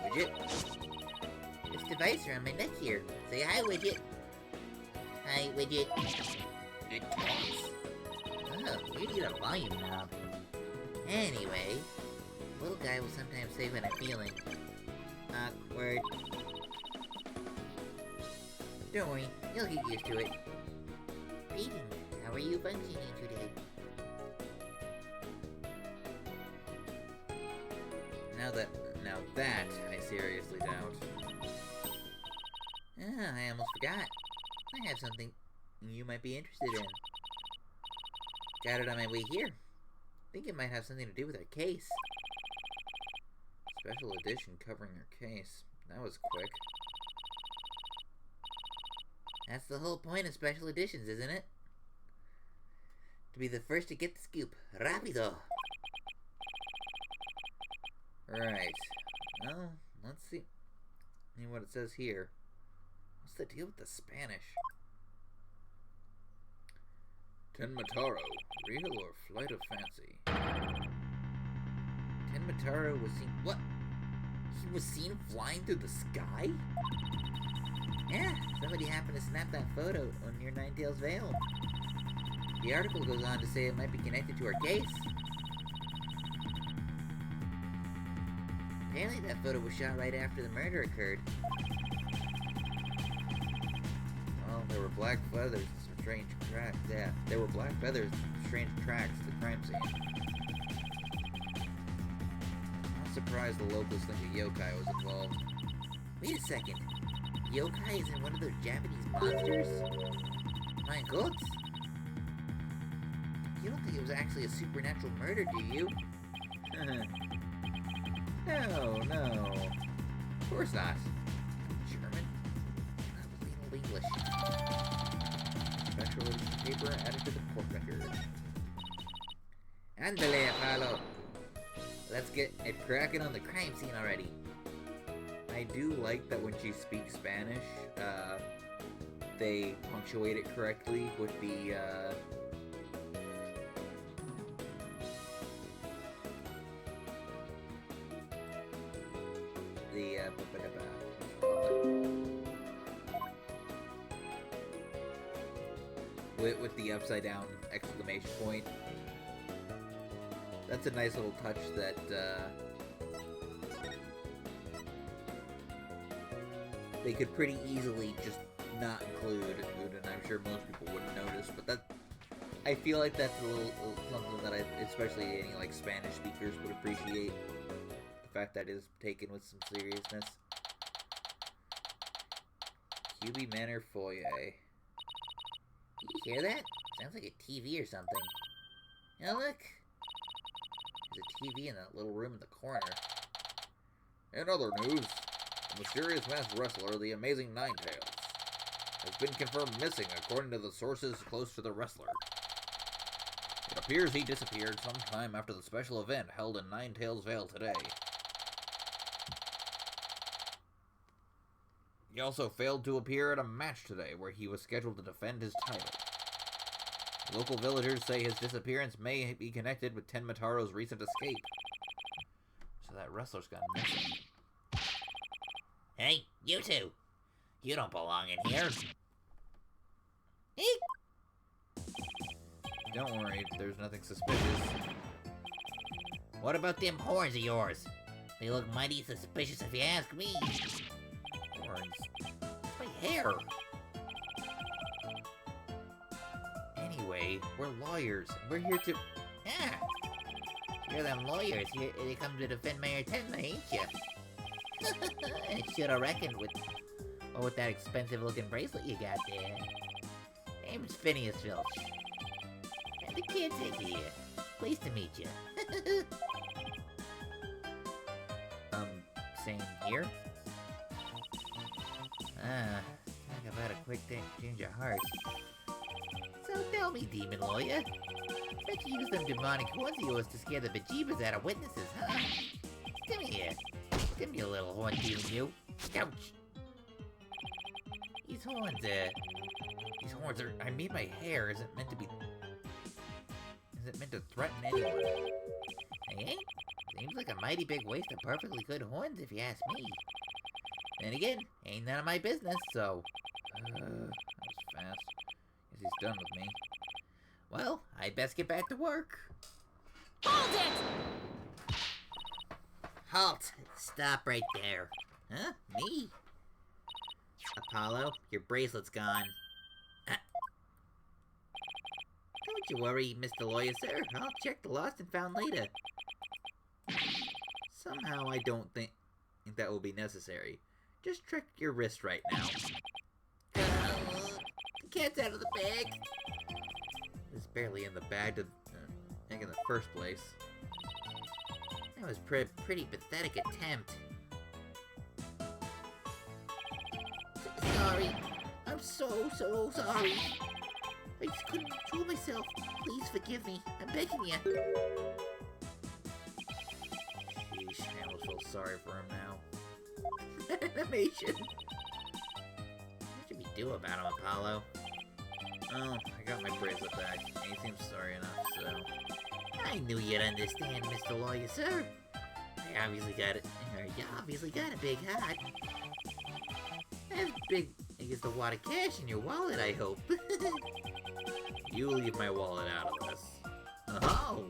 Widget? This device around my neck here. Say hi, Widget. Hi, Widget. It talks. Oh, you need a volume knob. Anyway, little guy will sometimes say when I'm feeling awkward. Don't worry, you'll get used to it. Greetings, how are you functioning today? Now that I seriously doubt. Ah, I almost forgot. I have something you might be interested in. Got it on my way here. Think it might have something to do with our case. Special edition covering her case. That was quick. That's the whole point of special editions, isn't it? To be the first to get the scoop. Rapido! Right. Well, let's see what it says here. What's the deal with the Spanish? Ten Mataro, real or flight of fancy? Ten Mataro was seen... What? He was seen flying through the sky? Yeah, somebody happened to snap that photo on near Ninetails Vale. The article goes on to say it might be connected to our case. Apparently that photo was shot right after the murder occurred. Well, there were black feathers and some strange tracks. Yeah, there were black feathers and some strange tracks at the crime scene. Not surprised the locals think a yokai was involved. Wait a second. Yokai isn't one of those Japanese monsters? My god. You don't think it was actually a supernatural murder, do you? No. Of course not. German? Not little English. Special paper added to the court record. Andale, Apollo. Let's get it cracking on the crime scene already. I do like that when she speaks Spanish, they punctuate it correctly with the, with the upside down exclamation point. That's a nice little touch that, they could pretty easily just not include, and I'm sure most people wouldn't notice, but that, I feel like that's a little something that especially any, like, Spanish speakers would appreciate. The fact that it is taken with some seriousness. QB Manor Foyer. You hear that? Sounds like a TV or something. Oh, look! There's a TV in that little room in the corner. In other news, the mysterious masked wrestler, the Amazing Ninetails, has been confirmed missing according to the sources close to the wrestler. It appears he disappeared sometime after the special event held in Ninetails Vale today. He also failed to appear at a match today where he was scheduled to defend his title. Local villagers say his disappearance may be connected with Tenmataro's recent escape. So that wrestler's gone missing. Hey, you two! You don't belong in here. Don't worry, there's nothing suspicious. What about them horns of yours? They look mighty suspicious if you ask me. Horns. My hair! Anyway, we're lawyers. We're here to... Ah! You're them lawyers here. They come to defend Mayor Tenma, ain't ya? I should have reckoned with that expensive-looking bracelet you got there. Name's Phineas Filch. And the caretaker here. Pleased to meet you. Same here? Talk about a quick change of heart. So tell me, demon lawyer. Bet you use them demonic horns of yours to scare the bejeebers out of witnesses, huh? Come here. Give me a little horn, demon, you. Ouch! These horns are... I made my hair. Is it meant to threaten anyone? Eh? Seems like a mighty big waste of perfectly good horns, if you ask me. Then again, ain't none of my business, so... That was fast. Guess he's done with me. Well, I'd best get back to work. Hold it! Halt! Stop right there. Huh? Me? Apollo, your bracelet's gone. Don't you worry, Mr. Lawyer, sir. I'll check the lost and found later. Somehow I don't think that will be necessary. Just check your wrist right now. The cat's out of the bag. It's barely in the bag to think in the first place. That was pretty pathetic attempt. Sorry. I'm so sorry. I just couldn't control myself. Please forgive me. I'm begging you. Sheesh, I almost feel sorry for him now. Animation. What should we do about him, Apollo? Oh, I got my bracelet back. He seems sorry enough, so... I knew you'd understand, Mr. Lawyer, sir. You obviously got a big heart. As big as the wad of cash in your wallet, I hope. You leave my wallet out of this. Oh!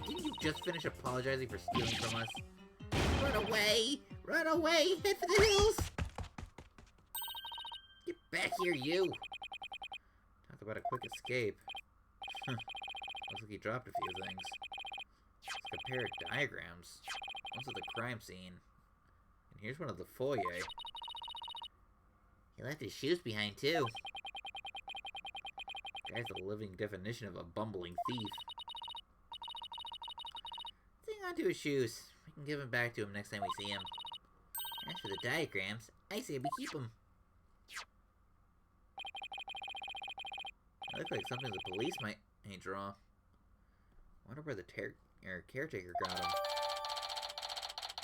Didn't you just finish apologizing for stealing from us? Run away! Run away! Head for the hills! Get back here, you! Talk about a quick escape. Looks like he dropped a few things. Let's compare diagrams. One's of the crime scene. And here's one of the foyer. He left his shoes behind, too. Guy's the living definition of a bumbling thief. Let's hang on to his shoes. We can give them back to him next time we see him. As for the diagrams, I say we keep them. They look like something the police might draw. Wonder where the caretaker got them.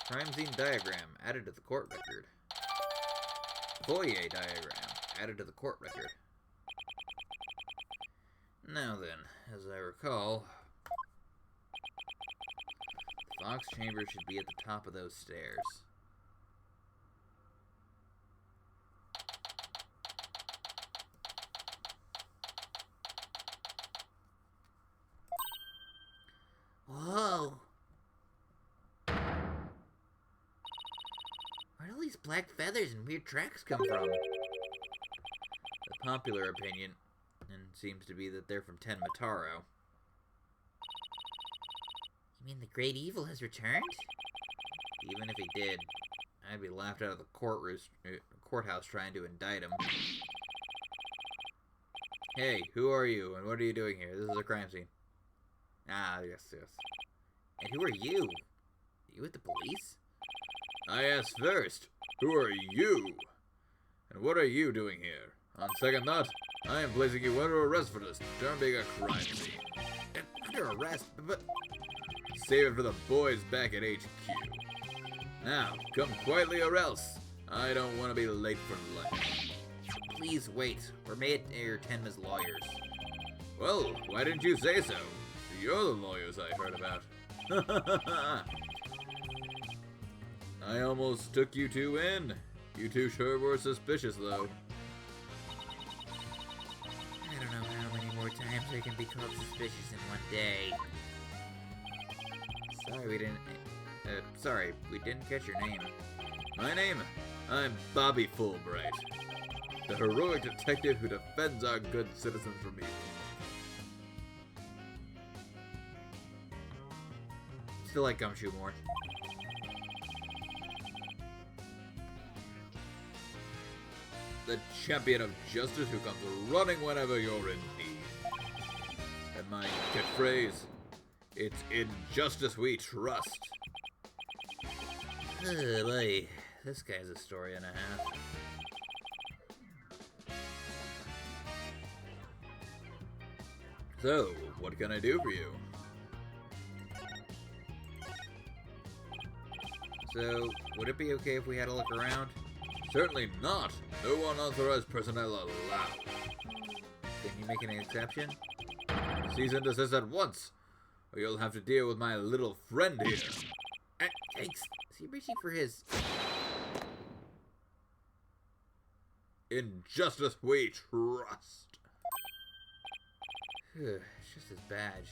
Crime scene diagram added to the court record. Foyer diagram added to the court record. Now then, as I recall, the Fox chamber should be at the top of those stairs. Whoa! Where'd all these black feathers and weird tracks come from? The popular opinion seems to be that they're from Ten Mataro. You mean the great evil has returned? Even if he did, I'd be laughed out of the courthouse trying to indict him. Hey, who are you, and what are you doing here? This is a crime scene. Ah, yes. And who are you? You with the police? I asked first, who are you? And what are you doing here? On second thought, I am placing you under arrest for this darn being a crime scene. Under arrest? But save it for the boys back at HQ. Now, come quietly or else. I don't want to be late for lunch. please wait. We're Tenma's lawyers. Well, why didn't you say so? You're the lawyers I heard about. I almost took you two in. You two sure were suspicious, though. I don't know how many more times I can be called suspicious in one day. Sorry, we didn't catch your name. My name? I'm Bobby Fulbright. The heroic detective who defends our good citizens from evil. Still like Gumshoe more. The champion of justice who comes running whenever you're in need. And my catchphrase, it's in justice we trust. Oh boy, this guy's a story and a half. So, what can I do for you? So, would it be okay if we had a look around? Certainly not. No unauthorized personnel allowed. Can you make an exception? Cease and desist at once, or you'll have to deal with my little friend here. Thanks. Is he reaching for his... In justice we trust. It's just his badge.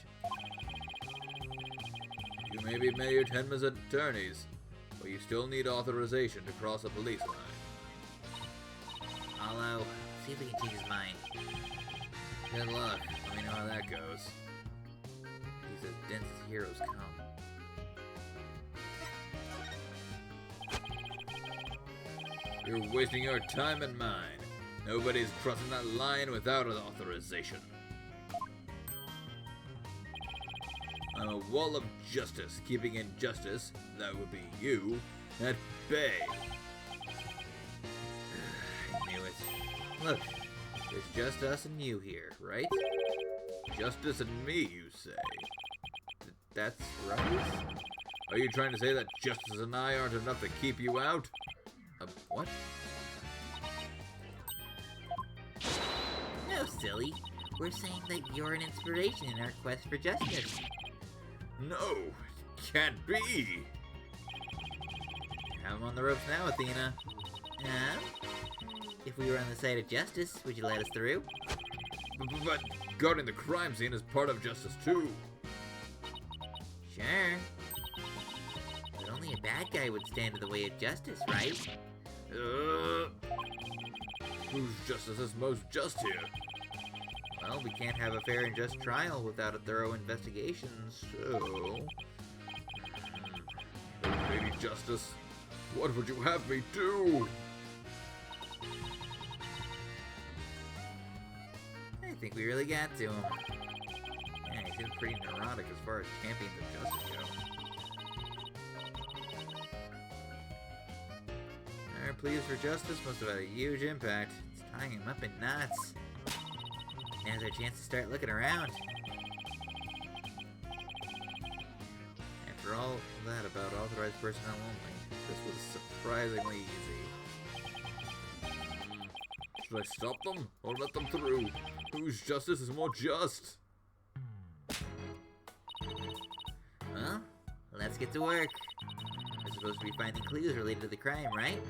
You may be Mayor Tenma's attorneys, but you still need authorization to cross a police line. I'll, see if we can change his mind. Good luck. Let me know how that goes. He's as dense as heroes come. You're wasting your time and mine. Nobody's crossing that line without an authorization. I'm a wall of justice, keeping injustice, that would be you, at bay. I knew it. Look, there's just us and you here, right? Justice and me, you say? That's right? Are you trying to say that justice and I aren't enough to keep you out? What? No, silly. We're saying that you're an inspiration in our quest for justice. No, it can't be. Have him on the ropes now, Athena. If we were on the side of justice, would you let us through? But guarding the crime scene is part of justice too. Sure. But only a bad guy would stand in the way of justice, right? Whose justice is most just here? Well, we can't have a fair and just trial without a thorough investigation, so... Lady Justice, what would you have me do? I think we really got to him. Yeah, he seems pretty neurotic as far as champions of justice go. Our pleas for justice must have had a huge impact. It's tying him up in knots. Now's our chance to start looking around. After all that about authorized personnel only, this was surprisingly easy. Should I stop them or let them through? Whose justice is more just? Well, let's get to work. We're supposed to be finding clues related to the crime, right?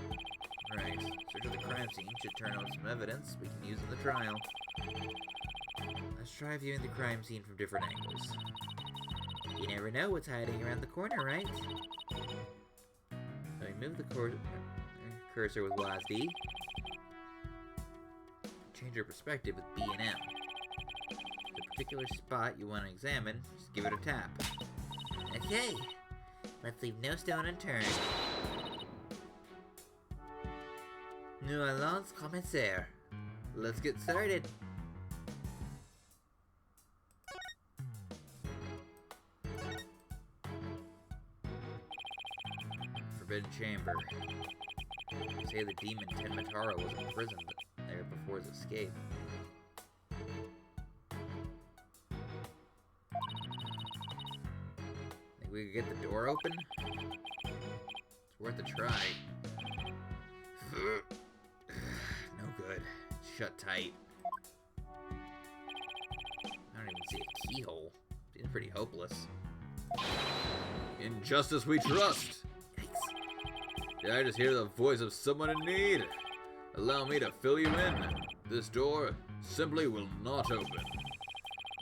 Right. Search of the crime scene should turn out some evidence we can use in the trial. Let's try viewing the crime scene from different angles. You never know what's hiding around the corner, right? So we move the cursor with WASD. Change your perspective with B and M. The particular spot you want to examine, just give it a tap. Okay. Let's leave no stone unturned. Nous allons commencer. Let's get started. Forbidden Chamber. They say the demon Tenmataro was imprisoned there before his escape. Think we could get the door open? It's worth a try. No good. It's shut tight. I don't even see a keyhole. Seems pretty hopeless. In justice we trust. Yikes. Did I just hear the voice of someone in need? Allow me to fill you in. This door simply will not open.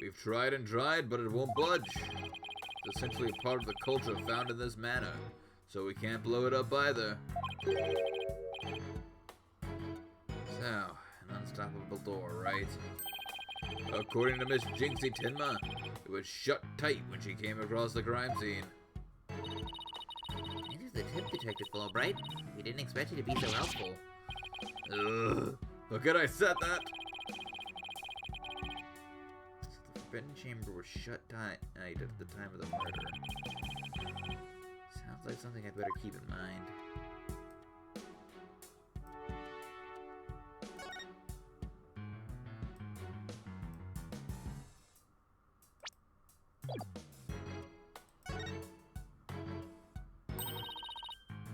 We've tried and tried, but it won't budge. It's essentially a part of the culture found in this manor, so we can't blow it up either. So, an unstoppable door, right? According to Miss Jinxie Tenma, it was shut tight when she came across the crime scene. This is the tip detective, Fulbright. We didn't expect you to be so helpful. Ugh, forget I said that! So the Forbidden Chamber was shut tight at the time of the murder. Sounds like something I'd better keep in mind.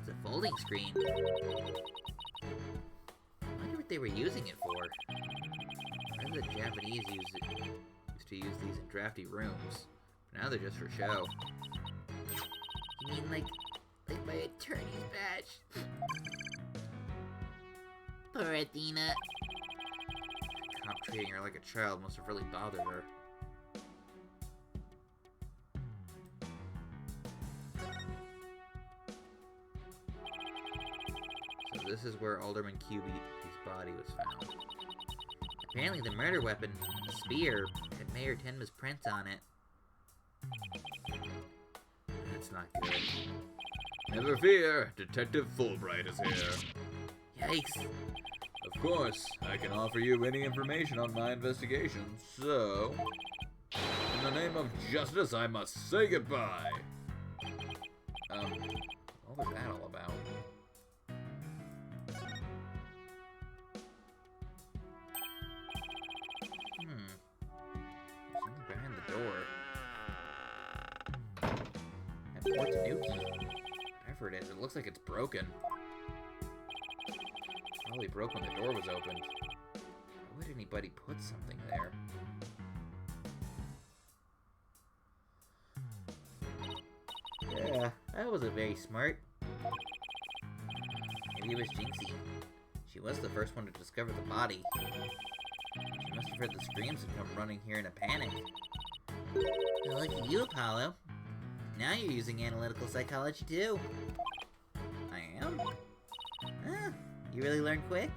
It's a folding screen. I wonder what they were using it for. I know the Japanese used to use these in drafty rooms. But now they're just for show. You mean like my attorney's badge? Poor Athena. The cop treating her like a child must have really bothered her. So this is where Alderman QB's body was found. Apparently the murder weapon, the spear, had Mayor Tenma's prints on it. That's not good. Never fear, Detective Fulbright is here. Yikes. Of course, I can offer you any information on my investigation, so... In the name of justice, I must say goodbye! What was that all about? Something behind the door. That port's a new key. Whatever it is, it looks like it's broken. Probably broke when the door was opened. Why would anybody put something there? Yeah, that wasn't very smart. Maybe it was Jinxie. She was the first one to discover the body. She must have heard the screams and come running here in a panic. Well, look at you, Apollo. Now you're using analytical psychology too. I am? Ah, you really learn quick?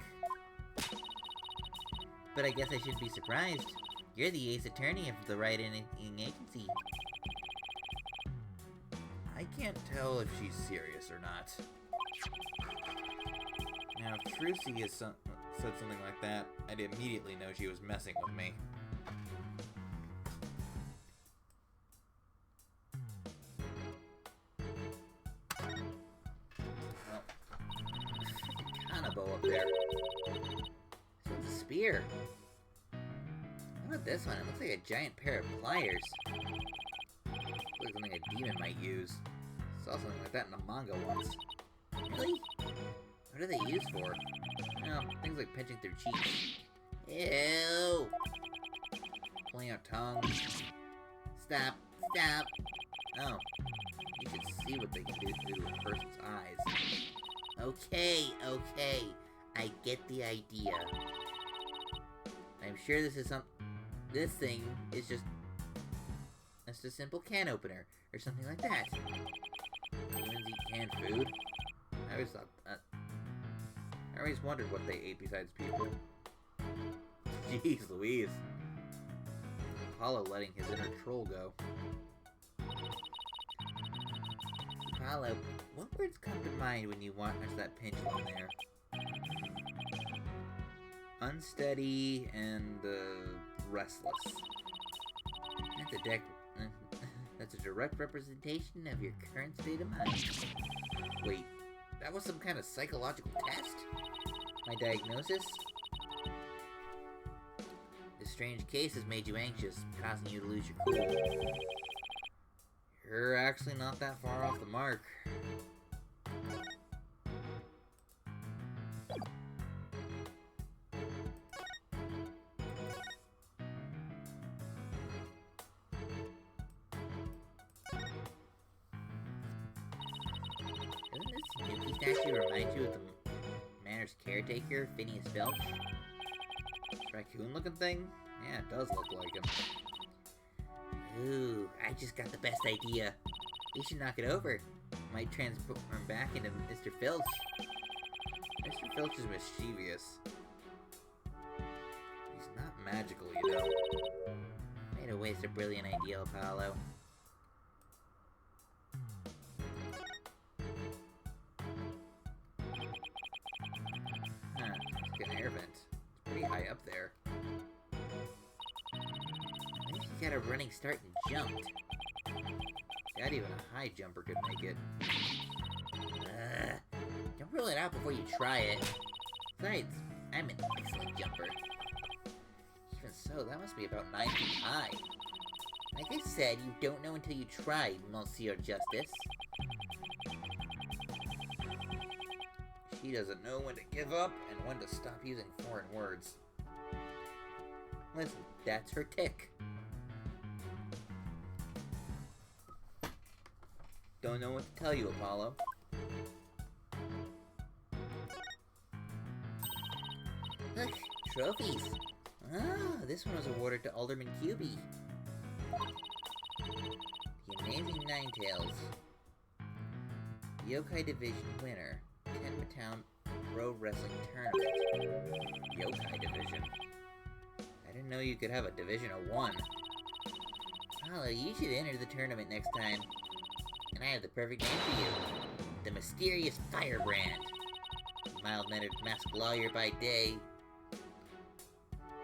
But I guess I shouldn't be surprised. You're the ace attorney of the writing agency. I can't tell if she's serious or not. Now, if Trucy has said something like that, I'd immediately know she was messing with me. Well, Kanabo up there. So it's a spear. What about this one? It looks like a giant pair of pliers. Looks like something a demon might use. Saw something like that in a manga once. Really? What are they used for? You know, things like pinching through cheeks, Ew! pulling out tongues. Stop! Stop! Oh, you should see what they can do to a person's eyes. Okay, okay. I get the idea. I'm sure this is this thing is just a simple can opener or something like that. Humans eat canned food? I always thought that. I always wondered what they ate besides people. Jeez Louise. Apollo letting his inner troll go. Apollo, what words come to mind when you watch that pendulum there? Unsteady and restless. That's a direct representation of your current state of mind. Wait, that was some kind of psychological test? My diagnosis? This strange case has made you anxious, causing you to lose your cool. You're actually not that far off the mark. Doesn't this Nuki statue remind you of the manor's caretaker, Phineas Filch? Raccoon-looking thing? Yeah, it does look like him. Ooh, I just got the best idea. We should knock it over. Might transform back into Mr. Filch. Mr. Filch is mischievous. He's not magical, you know. Way to waste a brilliant idea, Apollo. Huh, it's like an air vent. It's pretty high up there. I think he got a running start and jumped. Not even a high jumper could make it. Don't rule it out before you try it. Besides, I'm an excellent jumper. Even so, that must be about 9 feet high. Like I said, you don't know until you try, Monsieur Justice. She doesn't know when to give up and when to stop using foreign words. Listen, that's her tick. Don't know what to tell you, Apollo. Look, trophies. Ah, this one was awarded to Alderman QB. The Amazing Ninetales. Yokai Division winner. Tenma Pro Wrestling Tournament. Yokai Division. I didn't know you could have a Division of 1. Paula, you should enter the tournament next time. And I have the perfect name for you. The Mysterious Firebrand. Mild-mannered masked lawyer by day.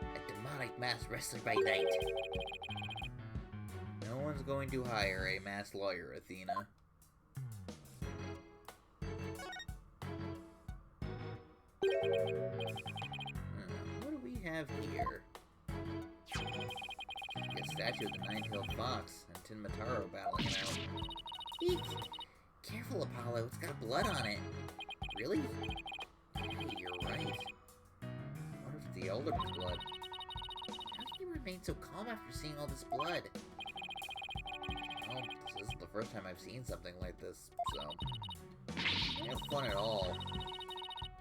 A demonic masked wrestler by night. No one's going to hire a masked lawyer, Athena. What do we have here? A statue of the Nine-Tailed Fox and Tinmataro battling it out. Eek! Careful, Apollo. It's got blood on it. Really? Hey, you're right. I wonder if it's the Elderman's blood. How can you remain so calm after seeing all this blood? Well, this isn't the first time I've seen something like this, so... No fun at all.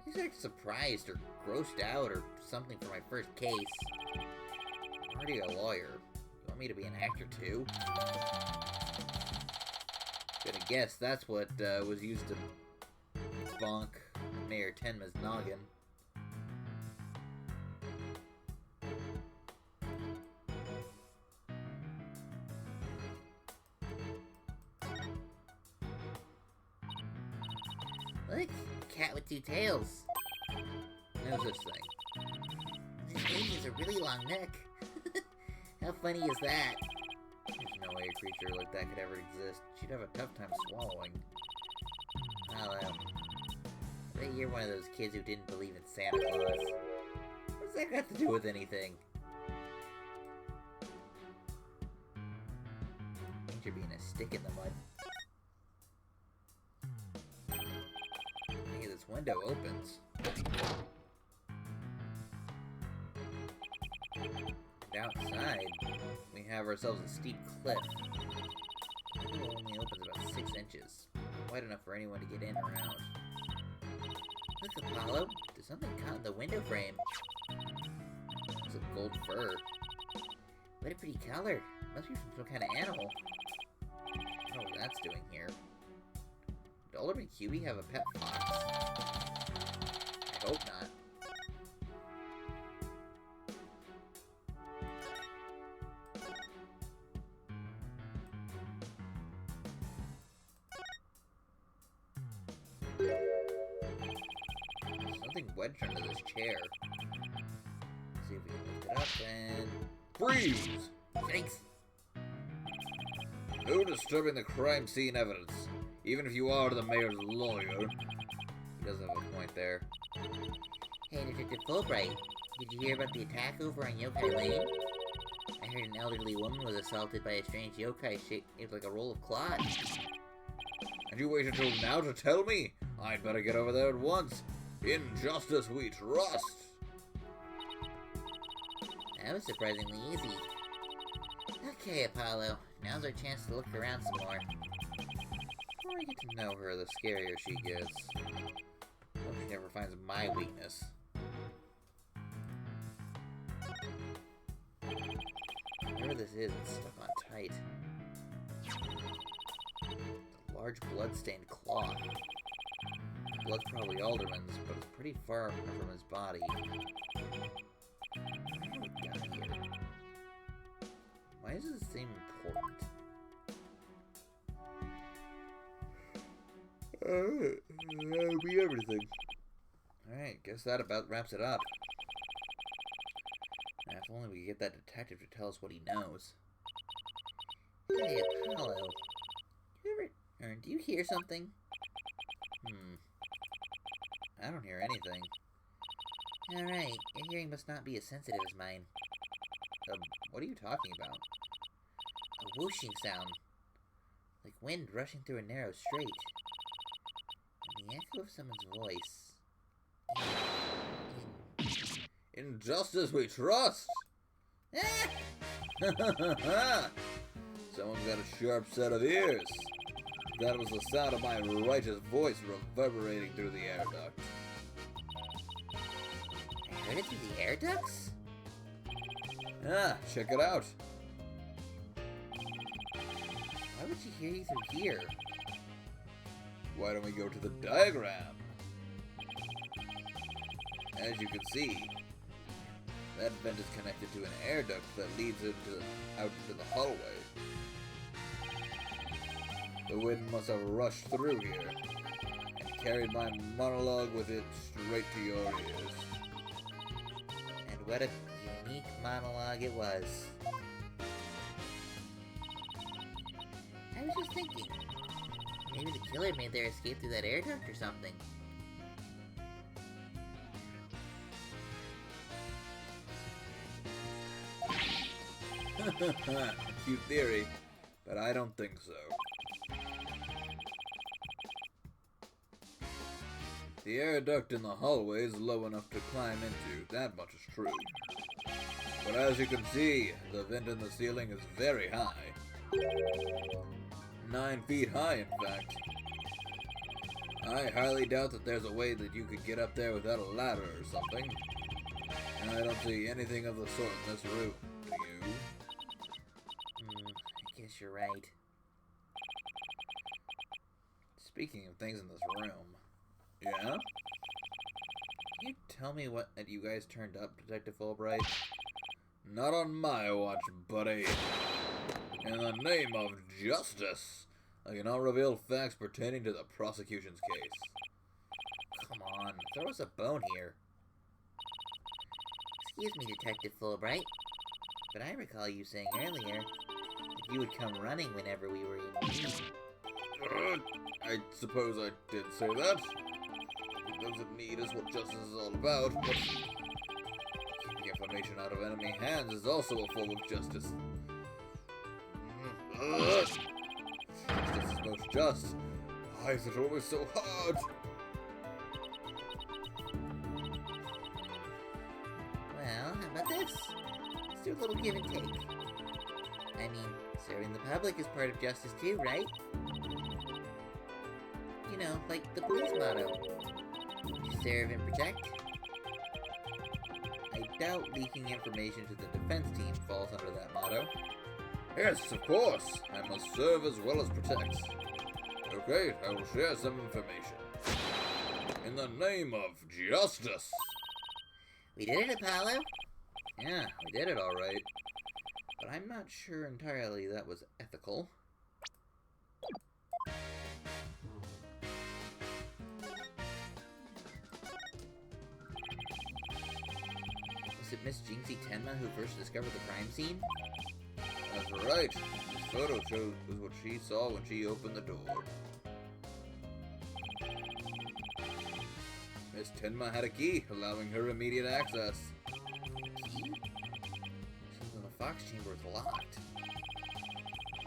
He's like surprised or grossed out or something for my first case. I'm already a lawyer. You want me to be an actor too? Gonna guess that's what was used to bonk Mayor Tenma's noggin. Look, a cat with two tails. How's this thing? This thing has a really long neck. How funny is that? There's no way a creature like that could ever exist. She'd have a tough time swallowing. Oh, I bet you're one of those kids who didn't believe in Santa Claus. What's that got to do with anything? You're being a stick in the mud. Hey, this window opens. And outside, we have ourselves a steep cliff. The window only opens about 6 inches. Wide enough for anyone to get in or out. Look, Apollo, there's something caught in the window frame. It's a gold fur. What a pretty color. Must be from some kind of animal. I don't know what that's doing here. Did Alderman QB have a pet fox? I hope not. There's something wedged under this chair. Let's see if we can lift it up and... Freeze! Thanks. No disturbing the crime scene evidence, even if you are the mayor's lawyer. He does have a point there. Hey, Detective Fulbright, did you hear about the attack over on Yokai Lane? I heard an elderly woman was assaulted by a strange yokai shaped like a roll of cloth. And you wait until now to tell me? I'd better get over there at once. In justice we trust. That was surprisingly easy. Okay, Apollo, now's our chance to look around some more. The more I get to know her, the scarier she gets. Hope she never finds my weakness. Whatever this is, it's stuck on tight. It's a large blood-stained cloth. Blood's probably Alderman's, but it's pretty far from his body. How did we get here? Why does this seem important? That'll be everything. Alright, guess that about wraps it up. Now, if only we could get that detective to tell us what he knows. Hey, Apollo, do you hear something? I don't hear anything. Alright, your hearing must not be as sensitive as mine. What are you talking about? A whooshing sound, like wind rushing through a narrow strait. And the echo of someone's voice. In justice we trust. Someone's got a sharp set of ears. That was the sound of my righteous voice reverberating through the air duct. I heard it through the air ducts? Check it out. Why would she hear you through here? Why don't we go to the diagram? As you can see, that vent is connected to an air duct that leads out into the hallway. The wind must have rushed through here and carried my monologue with it straight to your ears. And what a unique monologue it was. I was just thinking, maybe the killer made their escape through that air duct or something. Cute theory, but I don't think so. The air duct in the hallway is low enough to climb into, that much is true. But as you can see, the vent in the ceiling is very high. 9 feet high, in fact. I highly doubt that there's a way that you could get up there without a ladder or something. And I don't see anything of the sort in this room, do you? I guess you're right. Speaking of things in this room. Yeah? Can you tell me what you guys turned up, Detective Fulbright? Not on my watch, buddy. In the name of justice, I cannot reveal facts pertaining to the prosecution's case. Come on, throw us a bone here. Excuse me, Detective Fulbright, but I recall you saying earlier that you would come running whenever we were in need. I suppose I did say that. Those in need is what justice is all about, but keeping information out of enemy hands is also a form of justice. Justice is most just. Why is it always so hard? Well, how about this? Let's do a little give and take. I mean, serving the public is part of justice too, right? You know, like the police motto. Serve and protect. I doubt leaking information to the defense team falls under that motto. Yes, of course. I must serve as well as protect. Okay, I will share some information. In the name of justice. We did it, Apollo. Yeah, we did it all right. But I'm not sure entirely that was ethical. Was it Miss Jinxie Tenma who first discovered the crime scene? That's right. This photo shows what she saw when she opened the door. Miss Tenma had a key, allowing her immediate access. Key? Since the Fox chamber was locked.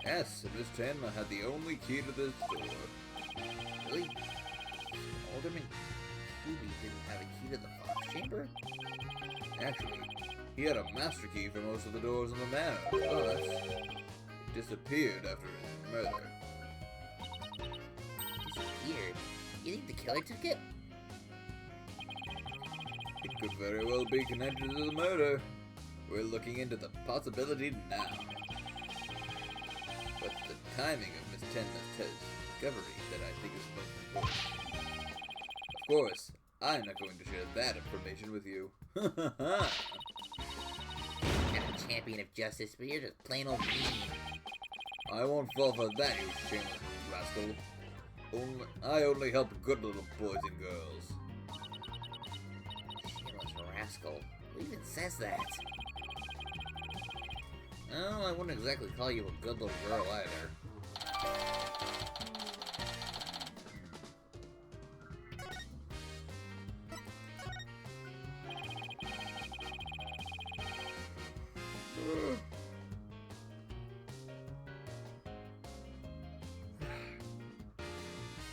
Yes, and Miss Tenma had the only key to this door. Really? Alderman Kubi didn't have a key to the Fox chamber? Actually, he had a master key for most of the doors in the manor, but disappeared after his murder. Disappeared? You think the killer took it? It could very well be connected to the murder. We're looking into the possibility now. But the timing of Miss Tenma's discovery that I think is most important. Of course, I'm not going to share that information with you. You're a champion of justice, but you're just plain old mean. I won't fall for that, you shameless rascal. I only help good little boys and girls. Shameless rascal. Who even says that? Well, I wouldn't exactly call you a good little girl either.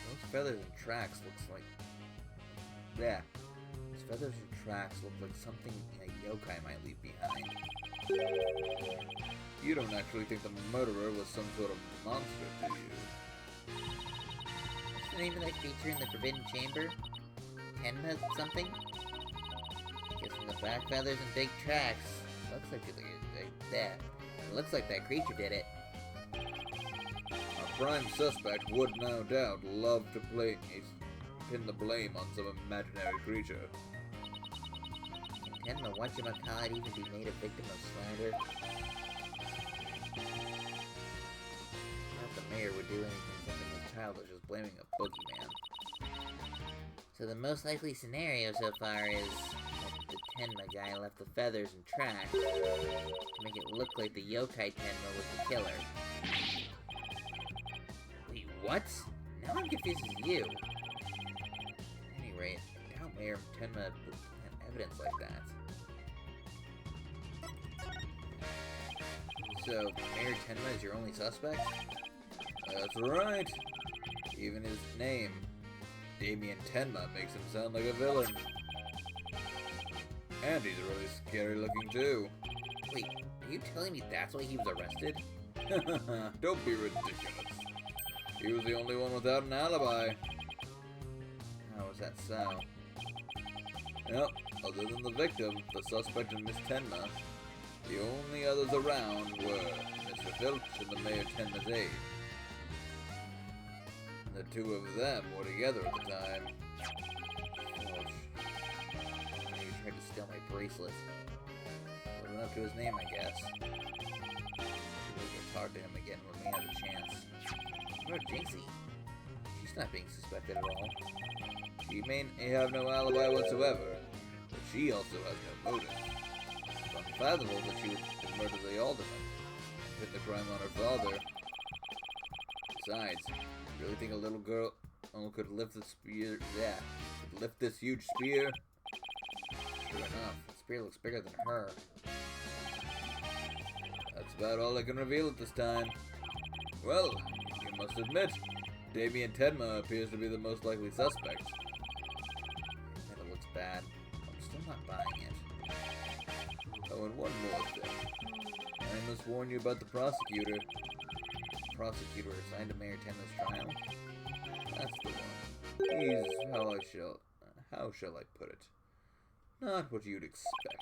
Those feathers and tracks looks like... Yeah. Those feathers and tracks look like something a yokai might leave behind. You don't actually think the murderer was some sort of monster, do you? What's the name of that creature in the Forbidden Chamber? Tenma something? Guess from the back feathers and big tracks. Looks like that. It looks like that creature did it. Our prime suspect would no doubt love to pin the blame on some imaginary creature. Can Tenma whatchamacallit even be made a victim of slander? Not the mayor would do anything something as childish as blaming a boogeyman. So the most likely scenario so far is that the Tenma guy left the feathers and tracks to make it look like the yokai Tenma was the killer. Wait, what? Now I'm confused as you. At any rate, I doubt Mayor Tenma had evidence like that. So, Mayor Tenma is your only suspect? That's right. Even his name, Damien Tenma, makes him sound like a villain. And he's really scary looking too. Wait, are you telling me that's why he was arrested? Don't be ridiculous. He was the only one without an alibi. How was that so? Yep, other than the victim, the suspect and Miss Tenma, the only others around were Mr. Filch and the Mayor Tenma's aide. And The two of them were together at the time. Ouch. He tried to steal my bracelet. Living up to his name, I guess. We'll get talk to him again when we have a chance. What about Jinxie? She's not being suspected at all. She may have no alibi whatsoever, but she also has no motive. It's unfathomable that she would murder the alderman and put the crime on her father. Besides, you really think a little girl could lift the spear? Yeah, could lift this huge spear? True enough, the spear looks bigger than her. That's about all I can reveal at this time. Well, you must admit, Damien Tenma appears to be the most likely suspect. That looks bad. I'm still not buying it. Oh, and one more thing. I must warn you about the prosecutor. Prosecutor assigned to Mayor Tenma's trial? That's the one. He's, how shall I put it? Not what you'd expect.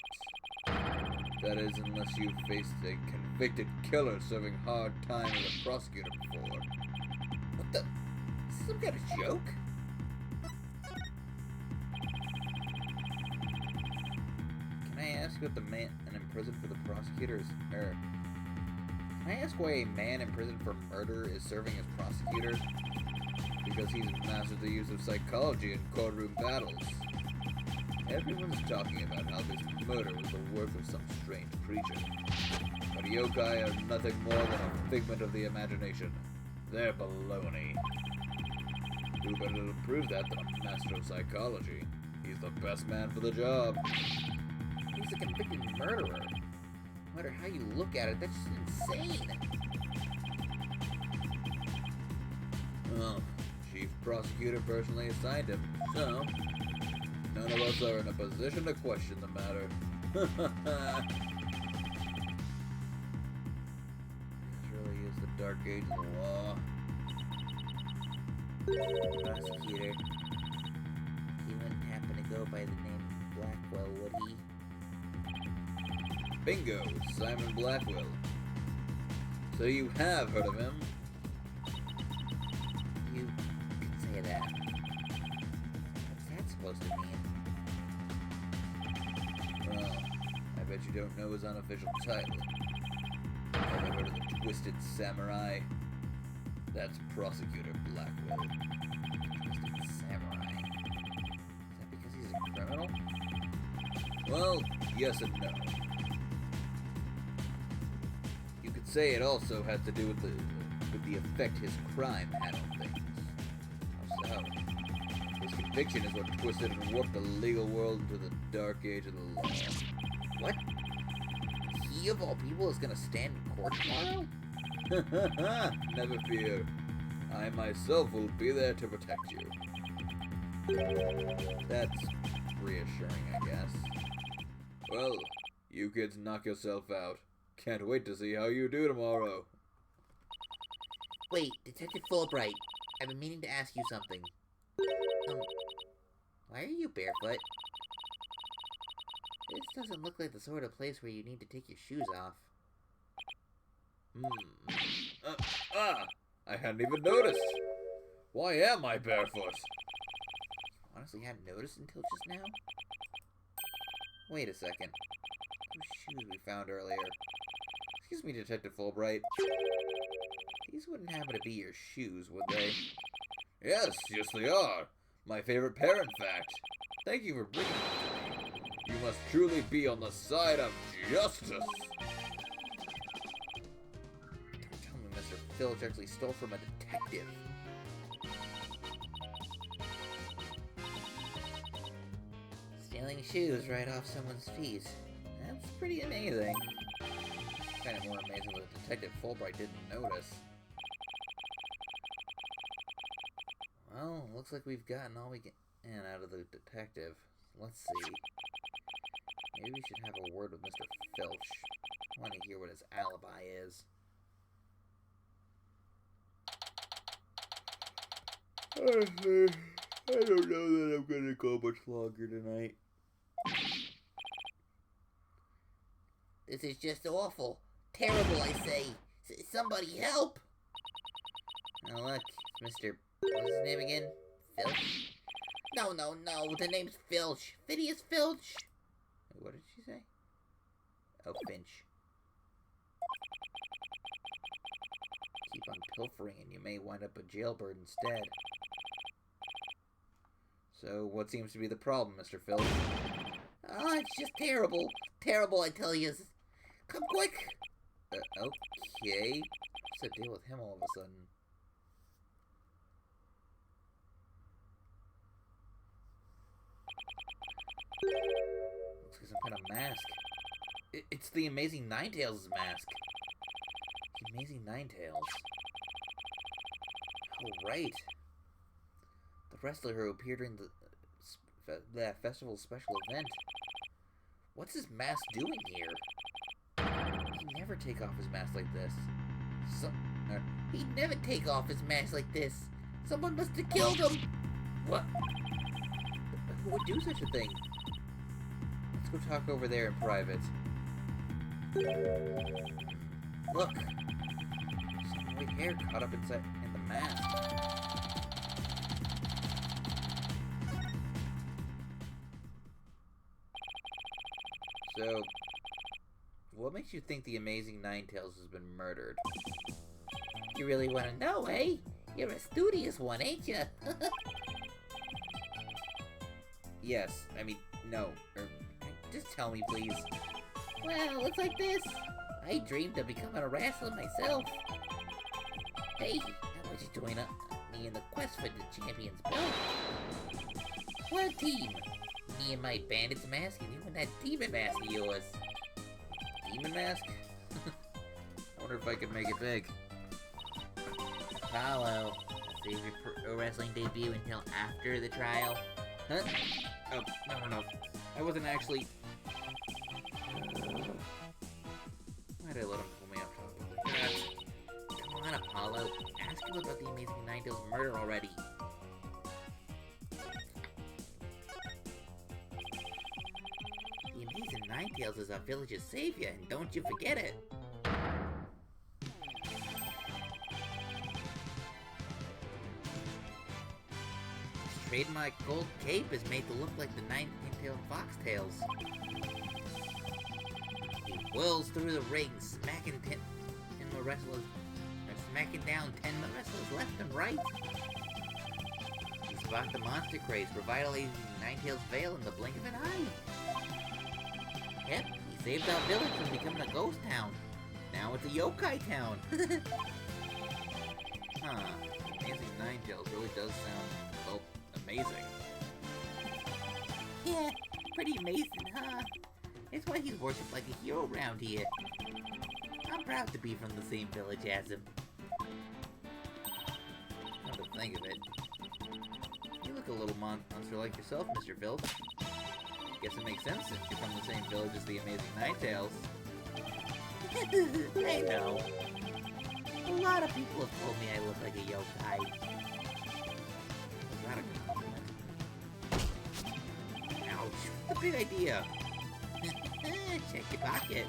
That is, unless you've faced a convicted killer serving hard time as a prosecutor before. What the? Is this some kind of joke? Can I ask what the man in prison for the prosecutor is? Can I ask why a man in prison for murder is serving as prosecutor? Because he's mastered the use of psychology in courtroom battles. Everyone's talking about how this murder was the work of some strange creature. But yokai are nothing more than a figment of the imagination. They're baloney. Who better to prove that than a master of psychology? He's the best man for the job. He's a convicted murderer. No matter how you look at it, that's just insane. Well, chief prosecutor personally assigned him, so none of us are in a position to question the matter. This really is the dark age of the law. Prosecutor. He wouldn't happen to go by the name Blackwell, would he? Bingo, Simon Blackwell. So you have heard of him? You could say that. What's that supposed to mean? Well, I bet you don't know his unofficial title. Ever heard of the Twisted Samurai? That's Prosecutor Blackwell. Twisted Samurai. Is that because he's a criminal? Well, yes and no. You could say it also has to do with the effect his crime had on things. How so? His conviction is what twisted and warped the legal world into the dark age of the law. What? He of all people is gonna stand in court tomorrow? Never fear. I myself will be there to protect you. That's reassuring, I guess. Well, you kids knock yourself out. Can't wait to see how you do tomorrow. Wait, Detective Fulbright. I've been meaning to ask you something. Why are you barefoot? This doesn't look like the sort of place where you need to take your shoes off. I hadn't even noticed. Why am I barefoot? Honestly, hadn't noticed until just now. Wait a second. Those shoes we found earlier. Excuse me, Detective Fulbright. These wouldn't happen to be your shoes, would they? Yes, they are. My favorite pair, in fact. Thank you for bringing them to me. You must truly be on the side of justice. Don't tell me Mr. Filch actually stole from a detective. Stealing shoes right off someone's feet. That's pretty amazing. Kind of more amazing that Detective Fulbright didn't notice. Well, looks like we've gotten all we can out of the detective. Let's see. Maybe we should have a word with Mr. Filch. I want to hear what his alibi is. I don't know that I'm gonna go much longer tonight. This is just awful. Terrible, I say. Somebody help! Now look, It's Mr. What's his name again? Filch? No, the name's Filch. Phineas Filch. Wait, what did she say? Oh, Finch. Keep on pilfering and you may wind up a jailbird instead. So, what seems to be the problem, Mr. Filch? Oh, it's just terrible. Terrible, I tell you. Come quick. Okay. What's the deal with him all of a sudden? Looks like some kind of mask. It's the Amazing Ninetales' mask. The Amazing Ninetales. Oh, right. The wrestler who appeared during the festival's special event. What's his mask doing here? He'd never take off his mask like this. He'd never take off his mask like this. Someone must have killed him. What? Who would do such a thing? Let's go talk over there in private. Look! Some white hair caught up in the mask. So, what makes you think the Amazing Ninetales has been murdered? You really want to know, eh? You're a studious one, ain't you? Yes, I mean, no. Just tell me, please. Well, it's like this. I dreamed of becoming a wrestler myself. Hey, how about you join me in the quest for the champion's belt? What team? Me and my bandit's mask, and you and that demon mask of yours. Demon mask? I wonder if I could make it big. Apollo, save your pro wrestling debut until after the trial. Huh? Oh, no. I wasn't actually... Why'd I let him pull me up top like that? Come on, Apollo. Ask him about the Amazing Ninetales murder already. The Amazing Ninetales is our village's savior, and don't you forget it. His trademark gold cape is made to look like the nine-tailed foxtails. He whirls through the ring, smacking smacking down 10 wrestlers left and right. He sparked the monster craze, revitalizing Ninetales Vale in the blink of an eye. Yep, he saved our village from becoming a ghost town. Now it's a yokai town. Huh. Amazing Ninetales really does sound, well, amazing. Yeah, pretty amazing, huh? That's why he's worshipped like a hero around here. I'm proud to be from the same village as him. Come to think of it, you look a little monster like yourself, Mr. Filch. Guess it makes sense since you're from the same village as the Amazing Ninetales. I know. A lot of people have told me I look like a yokai. Was that a compliment? Ouch, what a big idea. Check your pocket.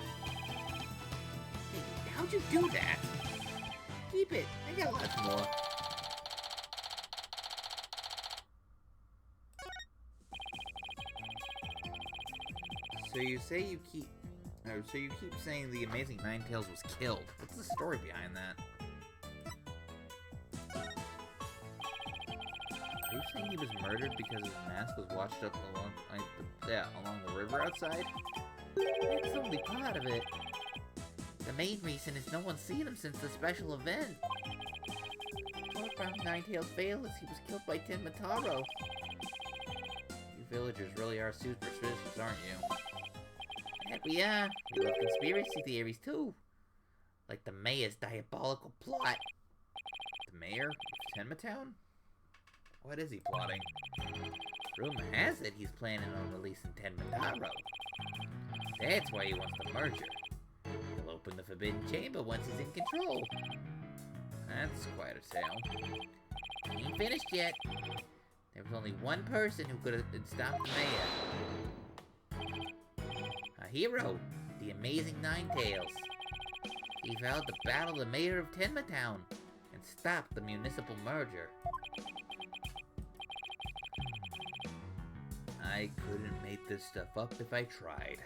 Hey, how'd you do that? Keep it, I got lots more. So you keep saying the Amazing Ninetales was killed. What's the story behind that? Are you saying he was murdered because his mask was washed up along the river outside? That's only part of it. The main reason is no one's seen him since the special event. What about Ninetales Vale is he was killed by Tin Mataro. You villagers really are superstitious, aren't you? Heck we are. We love conspiracy theories too. Like the mayor's diabolical plot. The mayor of Tenmatown? What is he plotting? Rumor has it he's planning on releasing Tin Mataro. That's why he wants the merger. He'll open the Forbidden Chamber once he's in control. That's quite a tale. He ain't finished yet. There was only one person who could have stopped the mayor. A hero, the Amazing Ninetales. He vowed to battle the mayor of Tenmatown and stop the municipal merger. I couldn't make this stuff up if I tried.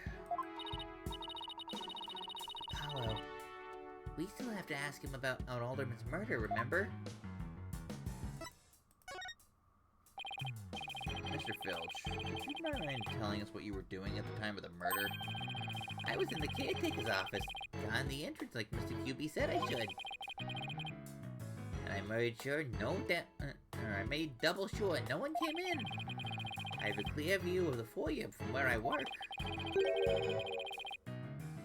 Apollo, we still have to ask him about Alderman's murder, remember? Mr. Filch, would you mind telling us what you were doing at the time of the murder? I was in the caretaker's office, on the entrance like Mr. QB said I should. And I made sure I made double sure no one came in. I have a clear view of the foyer from where I work. You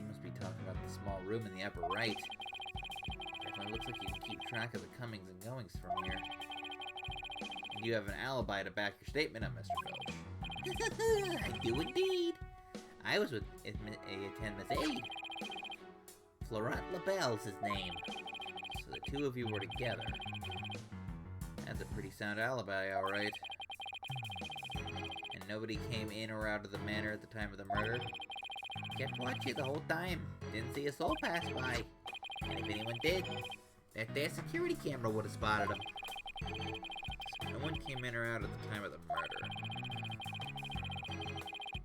must be talking about the small room in the upper right. Definitely looks like you can keep track of the comings and goings from here. And you have an alibi to back your statement up, Mr. Filch. I do indeed. I was with Miss Aide. Florent LaBelle's his name. So the two of you were together. That's a pretty sound alibi, alright. And nobody came in or out of the manor at the time of the murder? Kept watching the whole time. Didn't see a soul pass by. And if anyone did, that their security camera would have spotted him. So no one came in or out at the time of the murder.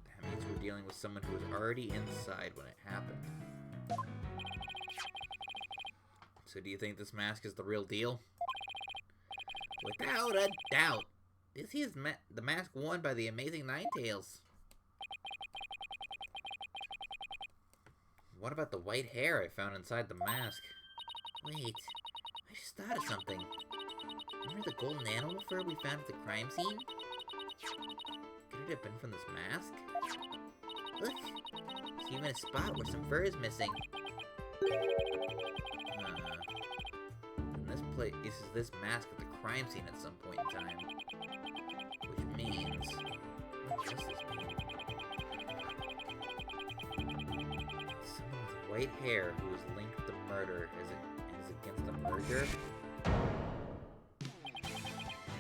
That means we're dealing with someone who was already inside when it happened. So do you think this mask is the real deal? Without a doubt. This is the mask worn by the amazing Ninetales. What about the white hair I found inside the mask? Wait, I just thought of something. Remember the golden animal fur we found at the crime scene? Could it have been from this mask? Look, there's even a spot where some fur is missing. This is this mask at the crime scene at some point in time. Which means... What does this mean? Someone with white hair who is linked with the murder is against the merger?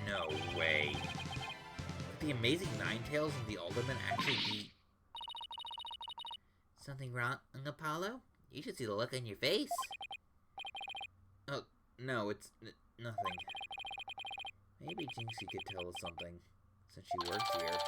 No way. Could the amazing Ninetales and the Alderman actually be... Something wrong, Apollo? You should see the look on your face. Oh, no, it's nothing. Maybe Jinxie could tell us something, since she works here.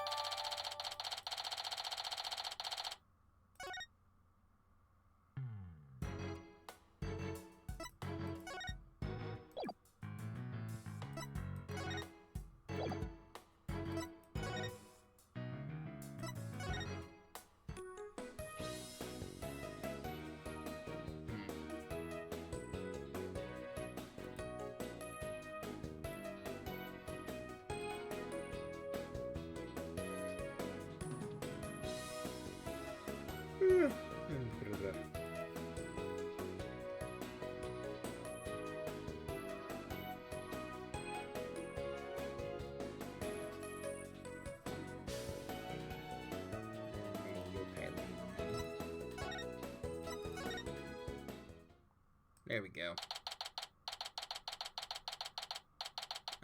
There we go.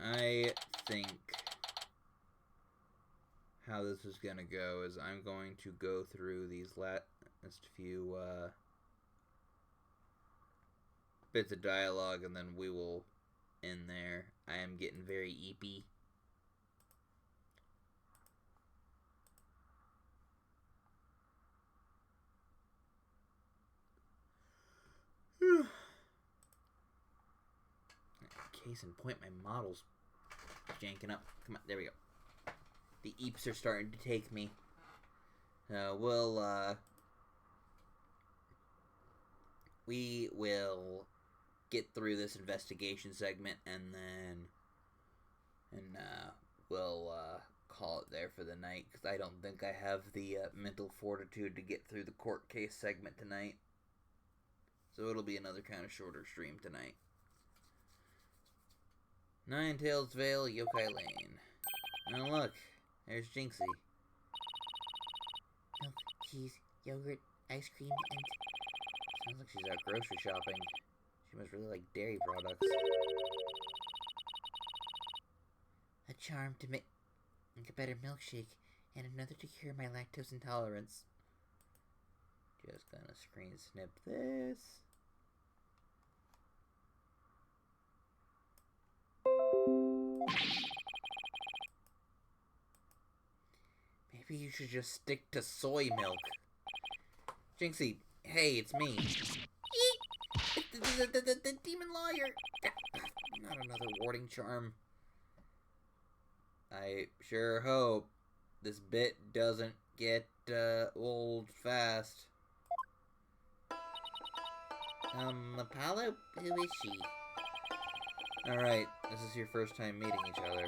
I think how this is gonna go is I'm going to go through these last few bits of dialogue and then we will end there. I am getting very eepy. Case in point, my model's janking up. Come on, there we go. The eeps are starting to take me. We will get through this investigation segment and then we'll call it there for the night because I don't think I have the mental fortitude to get through the court case segment tonight. So it'll be another kind of shorter stream tonight. Ninetales Vale, Yokai Lane. Oh look, there's Jinxie. Milk, cheese, yogurt, ice cream, and... Sounds like she's out grocery shopping. She must really like dairy products. a charm to make a better milkshake, and another to cure my lactose intolerance. Just gonna screen snip this. Maybe you should just stick to soy milk. Jinxie, hey, it's me. The demon lawyer. Not another warding charm. I sure hope this bit doesn't get old fast. Apollo? Who is she? Alright, this is your first time meeting each other.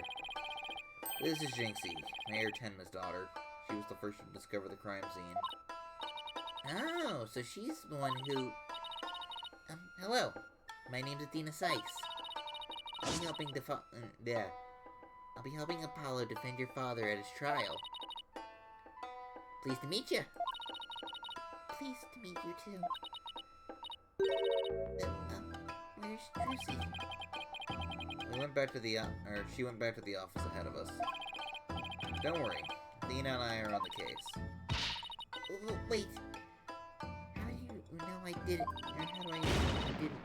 This is Jinxie, Mayor Tenma's daughter. She was the first to discover the crime scene. Oh, so she's the one who... hello. My name's Athena Sykes. I'll be helping I'll be helping Apollo defend your father at his trial. Pleased to meet you. Pleased to meet you, too. Where's Druzy? We went back to the, she went back to the office ahead of us. Don't worry, Athena and I are on the case. Wait. How do you know I did it? Or how do I know I didn't?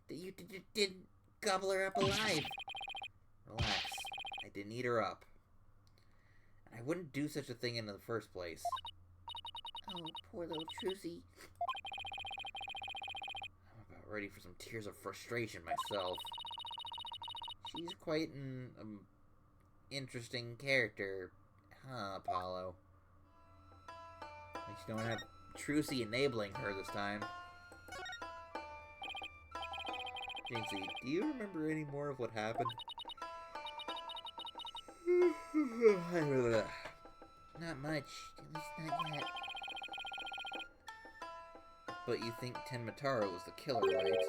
That you didn't gobble her up alive? Relax, I didn't eat her up. And I wouldn't do such a thing in the first place. Oh, poor little Druzy. I'm about ready for some tears of frustration myself. She's quite an interesting character, huh, Apollo? At least you don't have Trucy enabling her this time. Jinxie, do you remember any more of what happened? Not much. At least not yet. But you think Tenmataro was the killer, right?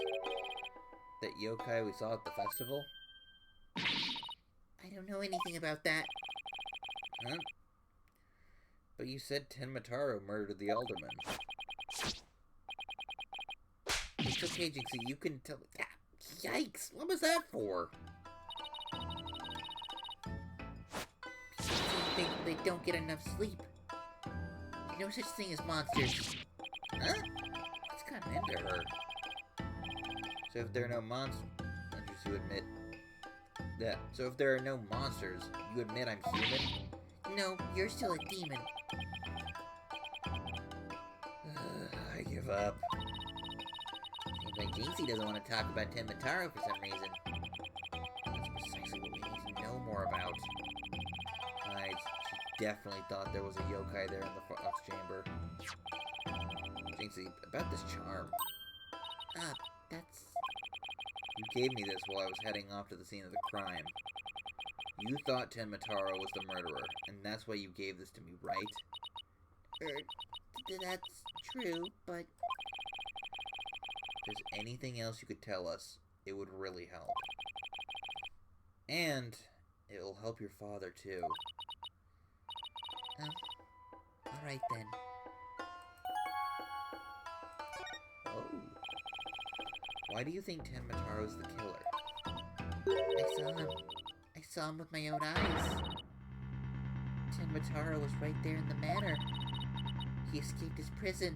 That yokai we saw at the festival? I don't know anything about that. Huh? But you said Tenmataro murdered the alderman. It's okay, Jinxie, you can tell... Yikes! What was that for? They don't get enough sleep. No such thing as monsters. Huh? It's kind of into her. So if there are no monsters, you admit that. So if there are no monsters, you admit I'm human? No, you're still a demon. I give up. Seems like Jinxie doesn't want to talk about Tenmataro for some reason. That's precisely what we need to know more about. Besides, she definitely thought there was a yokai there in the fox chamber. Jinxie, about this charm. That's... You gave me this while I was heading off to the scene of the crime. You thought Tenmataro was the murderer, and that's why you gave this to me, right? That's true, but... If there's anything else you could tell us, it would really help. And it'll help your father, too. Alright then. Oh. Why do you think Tenmataro's the killer? I saw him with my own eyes. Tenmataro was right there in the manor. He escaped his prison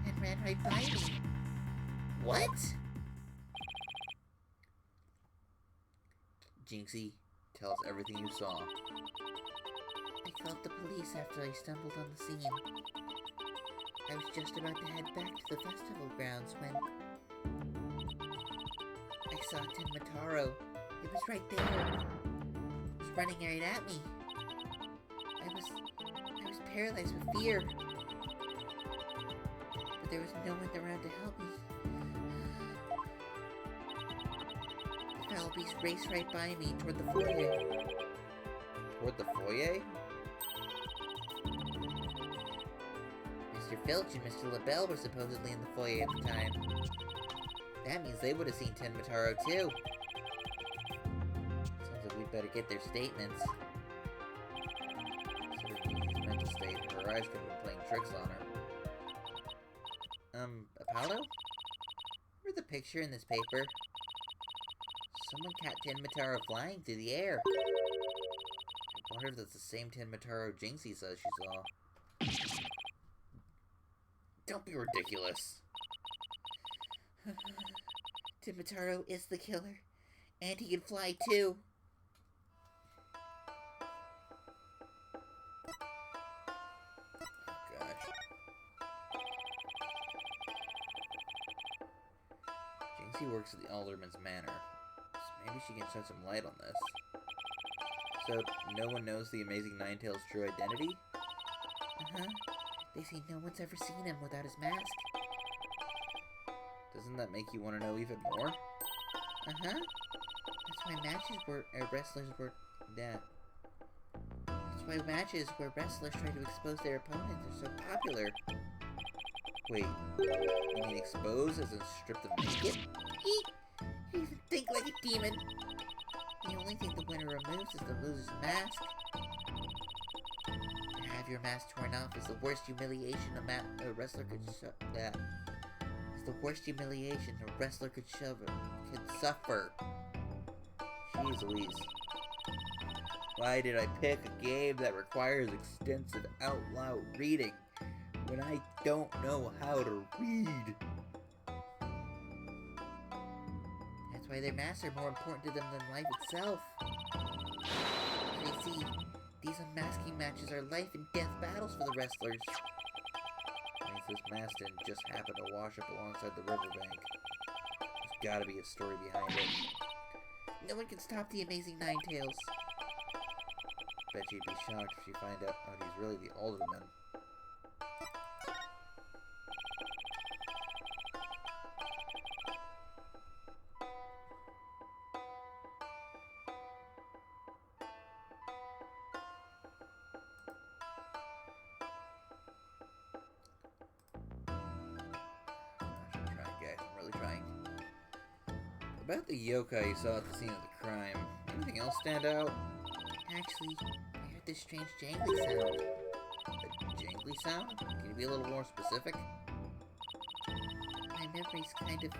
and ran right by me. What? Jinxie, tell us everything you saw. I called the police after I stumbled on the scene. I was just about to head back to the festival grounds when I saw Tenmataro. It was right there. It was running right at me. I was paralyzed with fear. But there was no one around to help me. The foul beast raced right by me toward the foyer. Toward the foyer? Mr. Filch and Mr. LaBelle were supposedly in the foyer at the time. That means they would have seen Tenmataro too. Sounds like we'd better get their statements. Sort of mental state. Her eyes could have been playing tricks on her. Apollo? Remember the picture in this paper? Someone caught Tenmataro flying through the air. I wonder if that's the same Tenmataro Jinxie says she saw. Don't be ridiculous. Tenmataro is the killer, and he can fly too. Betsy works at the Alderman's Manor, so maybe she can shed some light on this. So, no one knows the amazing Ninetales' true identity? Uh-huh. They say no one's ever seen him without his mask. Doesn't that make you want to know even more? Uh-huh. That's why wrestlers were... Yeah. That's why matches where wrestlers try to expose their opponents are so popular. Wait, you mean expose as in strip them naked? Eek! You even think like a demon. The only thing the winner removes is the loser's mask. To have your mask torn off is the worst humiliation a wrestler could It's the worst humiliation a wrestler could suffer. Jeez Louise. Why did I pick a game that requires extensive out loud reading when I don't know how to read? That's why their masks are more important to them than life itself. You see, these unmasking matches are life and death battles for the wrestlers. Means this mask didn't just happen to wash up alongside the riverbank. There's gotta be a story behind it. No one can stop the amazing Ninetales. Bet she'd be shocked if she find out he's really the Alderman. About the yokai you saw at the scene of the crime, anything else stand out? Actually, I heard this strange jangly sound. A jangly sound? Can you be a little more specific? My memory's kind of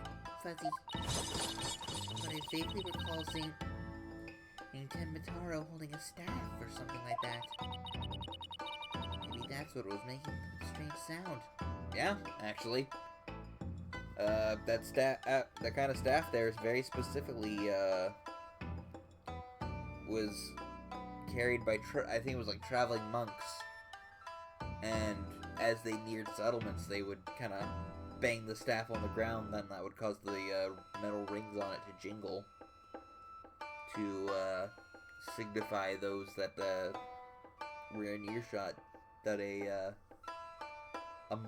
fuzzy, but I vaguely recall seeing Ten Mataro holding a staff or something like that. Maybe that's what was making the strange sound. Yeah, actually. That kind of staff there is very specifically, was carried by, I think it was like traveling monks. And as they neared settlements, they would kind of bang the staff on the ground, then that would cause the metal rings on it to jingle to signify those that were in earshot that a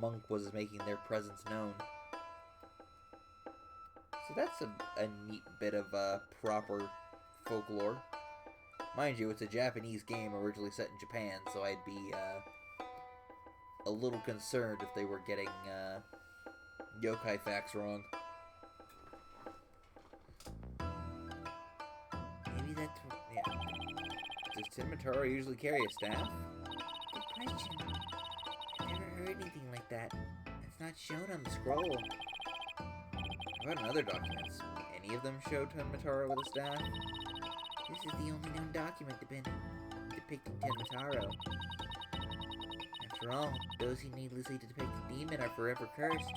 monk was making their presence known. So that's a neat bit of proper folklore. Mind you, it's a Japanese game originally set in Japan, so I'd be a little concerned if they were getting yokai facts wrong. Maybe that's what... Yeah. Does Tin Mataro usually carry a staff? Good question. I've never heard anything like that. It's not shown on the scroll. How about in other documents? Any of them show Tin Mataro with a staff? This is the only known document depicting Ten Mataro. After all, those who needlessly depict a demon are forever cursed.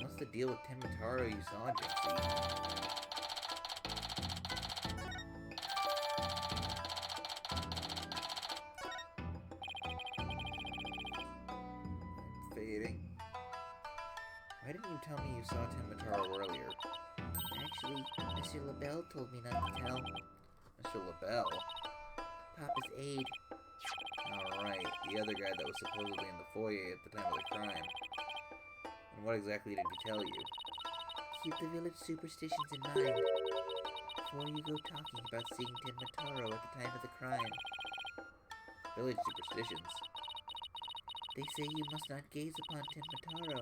What's the deal with Ten Mataro you saw, Jesse? I'm fading. Why didn't you tell me you saw Ten Mataro earlier? Actually, Monsieur LaBelle told me not to tell. Mr. LaBelle? Papa's aide. Alright, the other guy that was supposedly in the foyer at the time of the crime. And what exactly did he tell you? Keep the village superstitions in mind before you go talking about seeing Ten Mataro at the time of the crime. Village superstitions? They say you must not gaze upon Ten Mataro,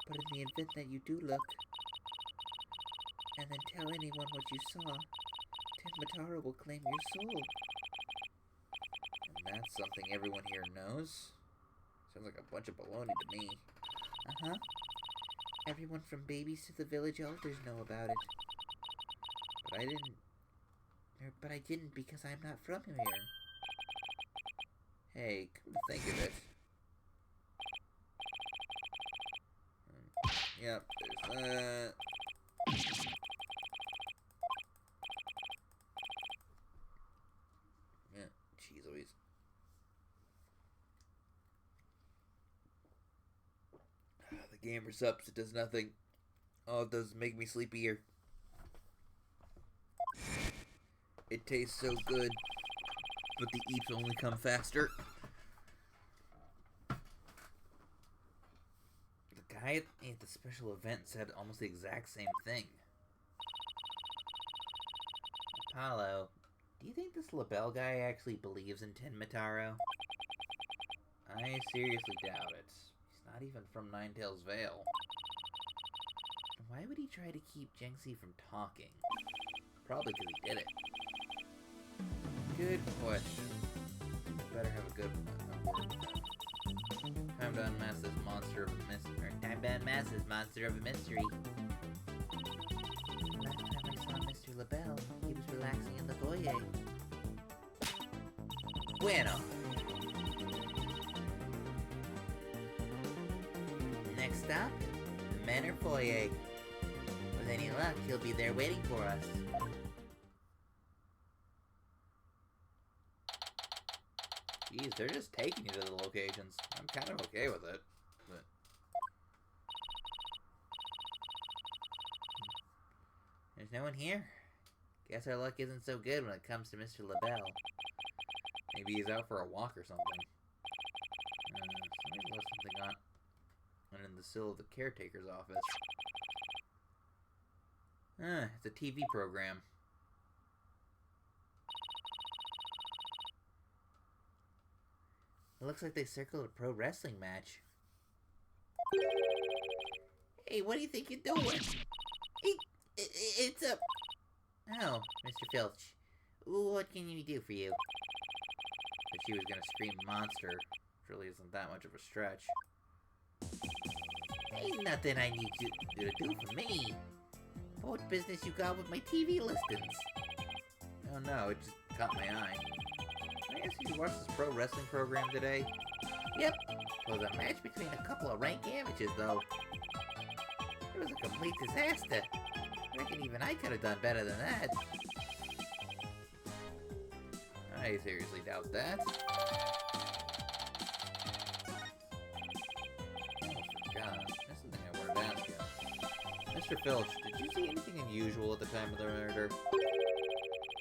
but in the event that you do look, and then tell anyone what you saw, Ten Mataro will claim your soul. And that's something everyone here knows? Sounds like a bunch of baloney to me. Uh-huh. Everyone from babies to the village elders know about it. But I didn't because I'm not from here. Hey, come to think of it. Yep, there's that. Yeah, jeez Louise. The game resups, it does nothing. Oh, it does make me sleepier. It tastes so good, but the eeps only come faster. The guy at the special event said almost the exact same thing. Apollo, do you think this LaBelle guy actually believes in Ten Mataro? I seriously doubt it. He's not even from Ninetales Vale. Why would he try to keep Jinxie from talking? Probably because he did it. Good question. Better have a good word with him. Time to unmask this monster of a mystery. Time to unmask this monster of a mystery. Last time I saw Mr. LaBelle, he was relaxing in the foyer. Bueno. Next stop, the Manor Foyer. With any luck, he'll be there waiting for us. Jeez, they're just taking you to the locations. I'm kind of okay with it, but... There's no one here. Guess our luck isn't so good when it comes to Mr. LaBelle. Maybe he's out for a walk or something. Somebody left something on in the sill of the caretaker's office. It's a TV program. It looks like they circled a pro wrestling match. Hey, what do you think you're doing? It's a... Oh, Mr. Filch. What can we do for you? If she was gonna scream monster, which really isn't that much of a stretch. Ain't nothing I need you to do for me. What business you got with my TV listings? Oh no, it just caught my eye. Can I ask you to watch this pro wrestling program today? Yep. It was a match between a couple of rank amateurs, though. It was a complete disaster. I reckon even I could have done better than that. I seriously doubt that. God, that's the thing I wanted to ask you. Mr. Filch, did you see anything unusual at the time of the murder?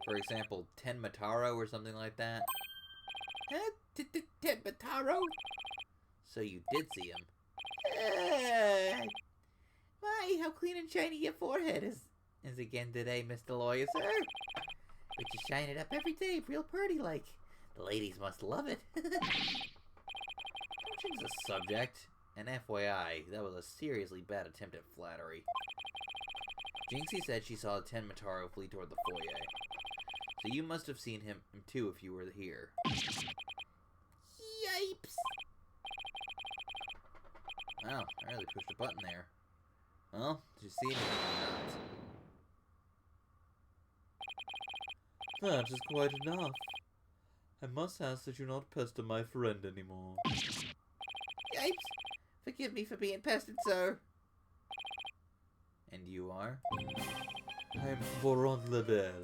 For example, Ten Mataro or something like that? Huh? Ten Mataro? So you did see him? My, how clean and shiny your forehead is again today, Mr. Lawyer, sir. But you shine it up every day, real pretty-like. The ladies must love it. Don't change the subject. And FYI, that was a seriously bad attempt at flattery. Jinxie said she saw Ten Mataro flee toward the foyer. So you must have seen him too if you were here. Yipes! Wow, I really pushed a button there. Well, did you see anything or not? That is quite enough. I must ask that you not pester my friend anymore. Yipes! Forgive me for being pestered, sir. And you are? I am Boron Lebel,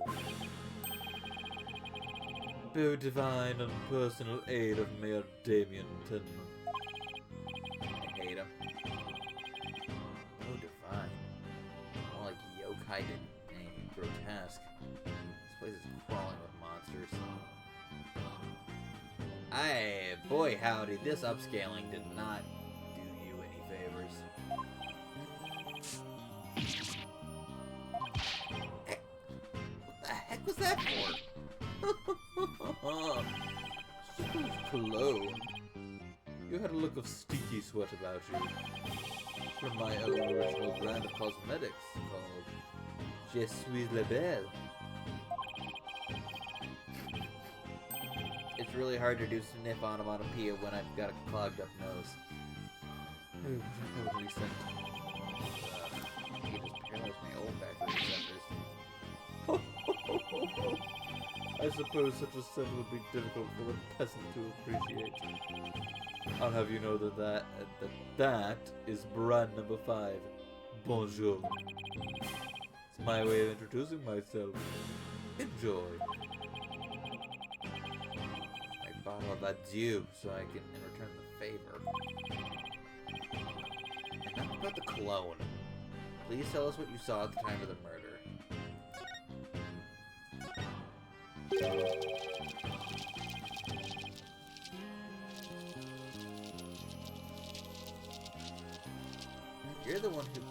beau divine and personal aid of Mayor Damien Ten. I hate him. Oh, divine. More like yokai and grotesque. This place is crawling with monsters. Aye, boy howdy, this upscaling did not do you any favors. What the heck was that for? Smooth cologne. You had a look of stinky sweat about you. From my own original brand of cosmetics called Je suis Lebel. It's really hard to do sniff onomatopoeia when I've got a clogged up nose. Oh, what a recent. You just paralyzed my olfactory receptors. I suppose such a scent would be difficult for a peasant to appreciate. I'll have you know that is brand number 5. Bonjour. It's my way of introducing myself. Enjoy. My bottle of adieu so I can return the favor. Enough about the cologne. Please tell us what you saw at the time of the murder. You're the one who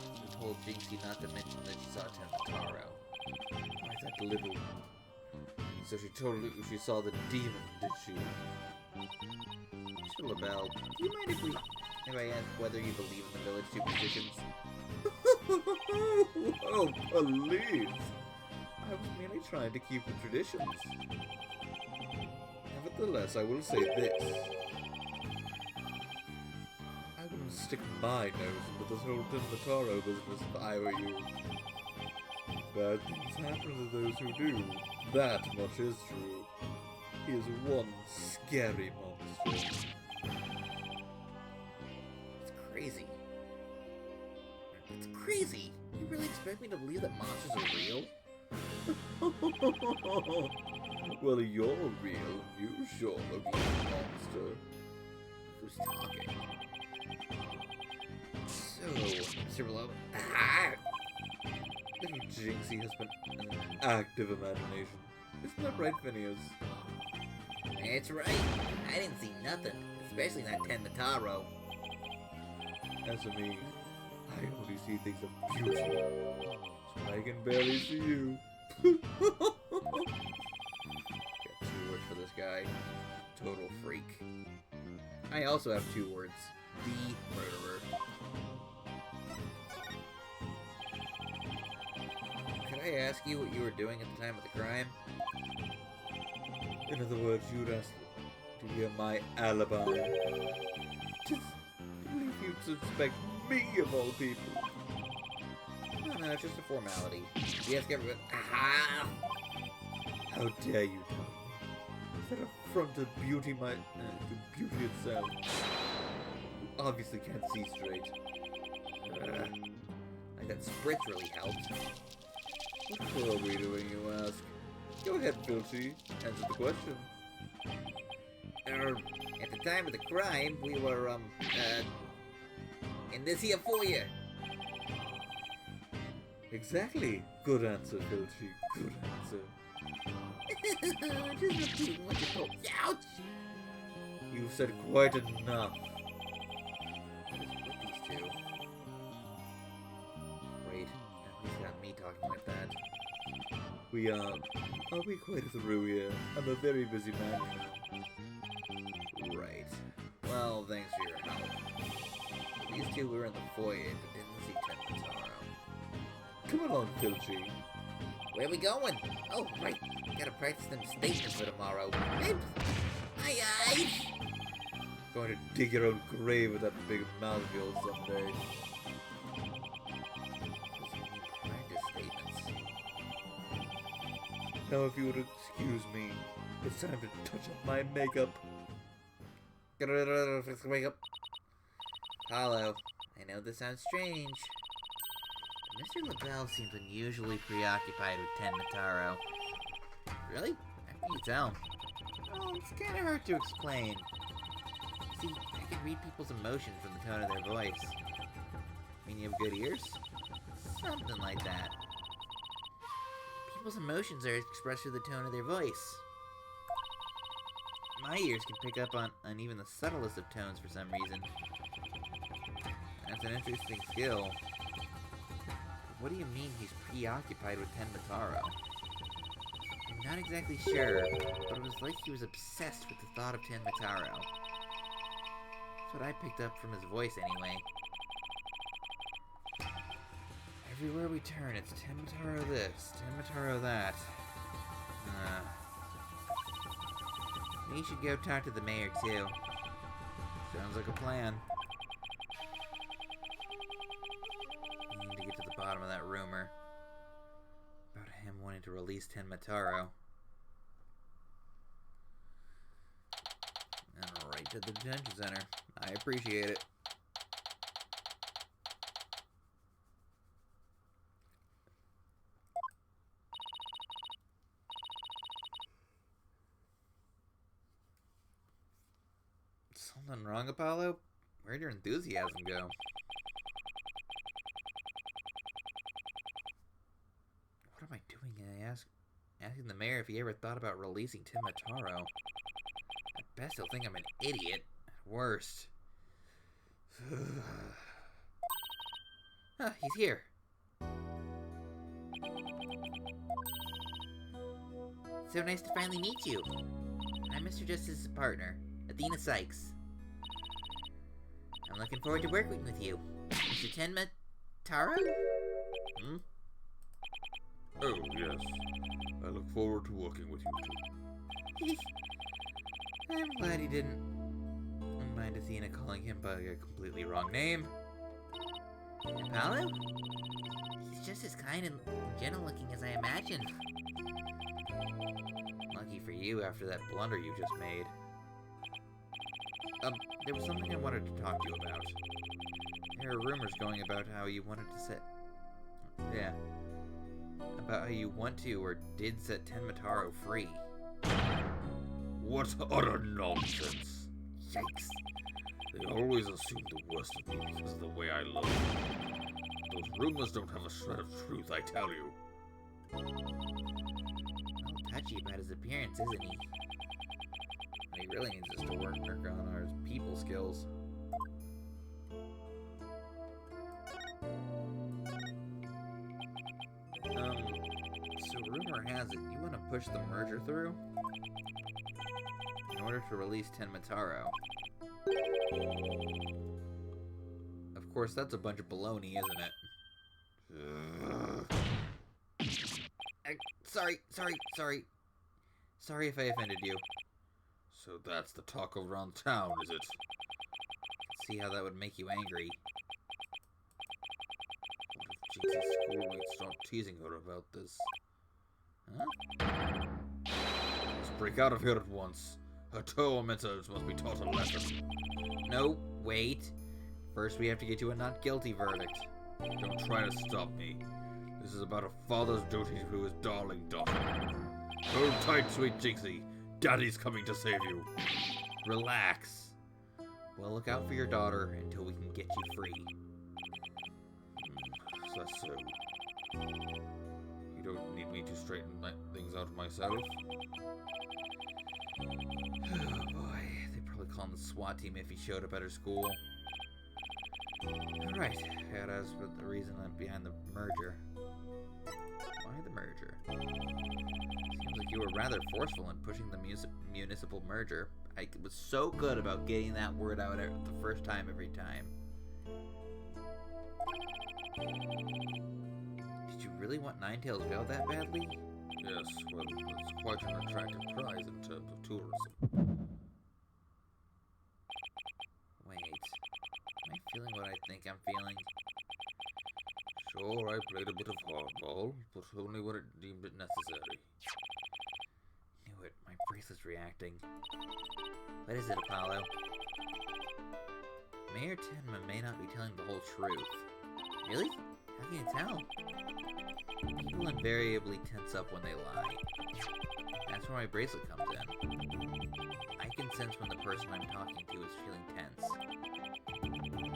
told Jinxie not to mention that she saw Tenmataro. Why that little... So she she saw the demon, did she? Mr. LaBelle, do you mind if I ask whether you believe in the village superstitions? Oh, please! I was merely trying to keep the traditions. Nevertheless, I will say this. I wouldn't stick my nose into this whole Tenmataro business if I were you. Bad things happen to those who do. That much is true. He is one scary monster. It's crazy. It's crazy. You really expect me to believe that monsters are real? Well, you're real. You sure look like a monster. Who's talking? So, Mr. Below. Ah! Little Jinxie has been an active imagination. Isn't that right, Phineas? That's right. I didn't see nothing, especially that Tenmataro. As for me, I only see things of beauty. So I can barely see you. Got 2 words for this guy. Total freak. I also have 2 words. The murderer. Could I ask you what you were doing at the time of the crime? In other words, you'd ask to hear my alibi. Just believe you'd suspect me of all people. No, it's just a formality. You ask everyone. Aha! How dare you tell me? Is that affront to beauty to beauty itself? You obviously can't see straight. Like that spritz really helped. What are we doing, you ask? Go ahead, Filchy. Answer the question. At the time of the crime, we were, in this here foyer. Exactly. Good answer, Filchy. Good answer. Just repeating what you told. Ouch! You've said quite enough. What is with these 2? Great. Now he's got me talking like that. We are we quite through here? I'm a very busy man. Right. Well, thanks for your help. These 2 were in the foyer, but didn't see Tenmataro. Come along, Filchy. Where are we going? Oh, right. Gotta practice them statements for tomorrow. Aye. Going to dig your own grave with that big mouth of yours someday. Practice statements. Now, if you would excuse me, it's time to touch up my makeup. Wake up. Apollo, I know this sounds strange. Mr. LaBelle seems unusually preoccupied with Tenmataro. Really? How can you tell? Oh, it's kind of hard to explain. See, I can read people's emotions from the tone of their voice. Mean you have good ears? Something like that. People's emotions are expressed through the tone of their voice. My ears can pick up on even the subtlest of tones for some reason. That's an interesting skill. What do you mean he's preoccupied with Tenmataro? I'm not exactly sure, but it was like he was obsessed with the thought of Tenmataro. That's what I picked up from his voice anyway. Everywhere we turn, it's Tenmataro this, Tenmataro that. We should go talk to the mayor too. Sounds like a plan. We need to get to the bottom of that rumor about him wanting to release Tenmataro. And right to the detention center. I appreciate it. Something wrong, Apollo? Where'd your enthusiasm go? asking the mayor if he ever thought about releasing Timataro. At best, he'll think I'm an idiot. At worst. He's here. So nice to finally meet you. I'm Mr. Justice's partner, Athena Sykes. I'm looking forward to working with you. Mr. Tenma Taro? Hmm? Oh, yes. I look forward to working with you too. I'm glad he didn't. Mind Athena calling him by a completely wrong name. Apollo? He's just as kind and gentle looking as I imagined. Lucky for you after that blunder you just made. There was something I wanted to talk to you about. There are rumors going about how you wanted to set... Yeah. About how you want to or did set Tenmataro free. What utter nonsense! Yikes. They always assume the worst of me because of the way I look. Those rumors don't have a shred of truth, I tell you. A little touchy about his appearance, isn't he? And he really needs us to work on our people skills. So rumor has it you want to push the merger through in order to release Tenmataro. Of course, that's a bunch of baloney, isn't it? Sorry. Sorry if I offended you. So that's the talk around town, is it? See how that would make you angry. What if Jinxie's schoolmates start teasing her about this? Huh? Let's break out of here at once. Her tormentors must be taught a lesson. No, wait. First we have to get you a not guilty verdict. Don't try to stop me. This is about a father's duty to his darling daughter. Hold tight, sweet Jinxie. Daddy's coming to save you. Relax. We'll look out for your daughter until we can get you free. That's so. You don't need me to straighten things out myself? Oh boy, they'd probably call him the SWAT team if he showed up at her school. Alright, that is the reason behind the merger. Why the merger? Seems like you were rather forceful in pushing the municipal merger. I was so good about getting that word out the first time every time. Did you really want Ninetails Vale that badly? Yes, well, it's quite an attractive prize in terms of tourism. Wait, am I feeling what I think I'm feeling? Sure, I played a bit of hardball, but only when it deemed it necessary. Knew it, my bracelet's reacting. What is it, Apollo? Mayor Tenma may not be telling the whole truth. Really? How can you tell? People invariably tense up when they lie. That's where my bracelet comes in. I can sense when the person I'm talking to is feeling tense.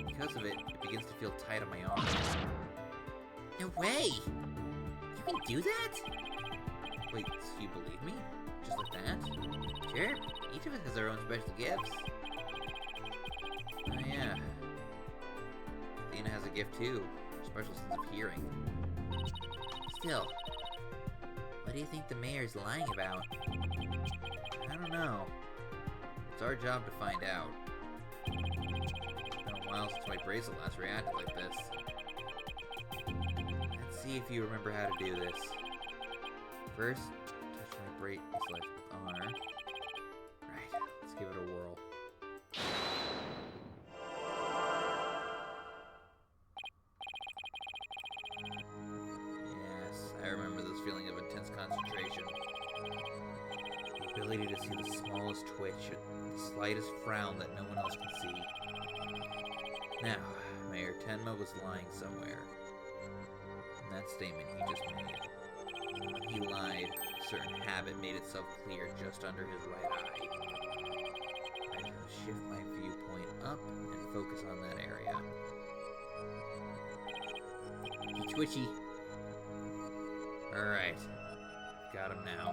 Because of it, it begins to feel tight on my arm. No way! You can do that? Wait, so you believe me? Just like that? Sure. Each of us has our own special gifts. Oh yeah. Athena has a gift too. A special sense of hearing. Still, what do you think the mayor's lying about? I don't know. It's our job to find out. It's been a while since my bracelet last reacted like this. Let's see if you remember how to do this. First, touch my bracelet with R. Right, let's give it a whirl. Yes, I remember this feeling of intense concentration. The ability to see the smallest twitch, the slightest frown that no one else can see. Now, Mayor Tenma was lying somewhere. In that statement he just made. When he lied, a certain habit made itself clear just under his right eye. I now shift my viewpoint up and focus on that area. Twitchy. Alright. Got him now.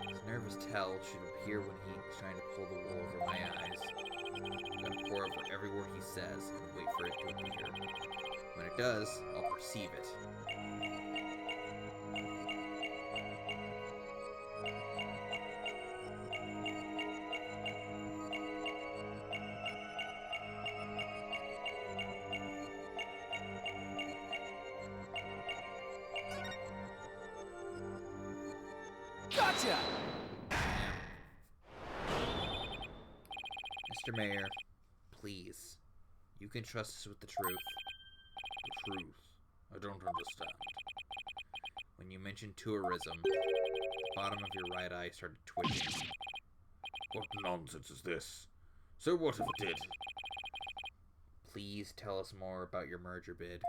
His nervous tell should appear when he's trying to pull the wool over my eyes. I'm gonna pour over every word he says and wait for it to appear. When it does, I'll perceive it. Gotcha! Mr. Mayor, please. You can trust us with the truth. The truth? I don't understand. When you mentioned tourism, the bottom of your right eye started twitching. What nonsense is this? So what if it did? Please tell us more about your merger bid.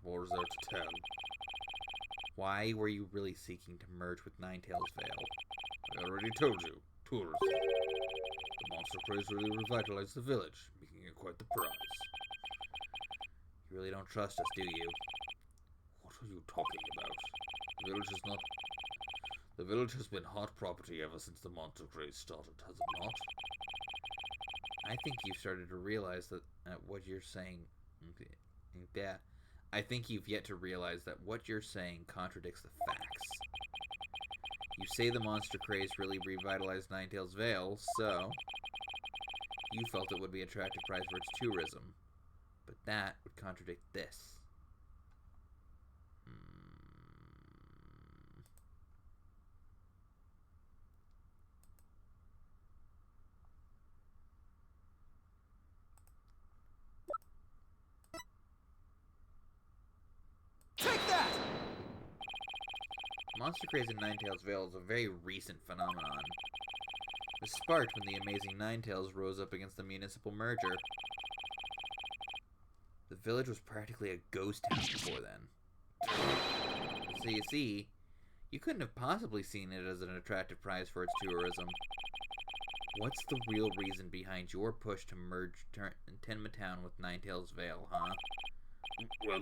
What more is there to tell? Why were you really seeking to merge with Ninetails Vale? I already told you. Tourism. The monster craze really revitalized the village, making it quite the prize. You really don't trust us, do you? What are you talking about? The village has been hot property ever since the monster craze started, has it not? I think you've started to realize that what you're saying... Yeah. I think you've yet to realize that what you're saying contradicts the facts. You say the monster craze really revitalized Ninetails Vale, so... You felt it would be an attractive prize for its tourism. But that would contradict this. Take that! Monster craze in Ninetails Vale is a very recent phenomenon. It was sparked when the amazing Ninetails rose up against the municipal merger. The village was practically a ghost town before then. So you see, you couldn't have possibly seen it as an attractive prize for its tourism. What's the real reason behind your push to merge Tenma Town with Ninetails Vale, huh? Well,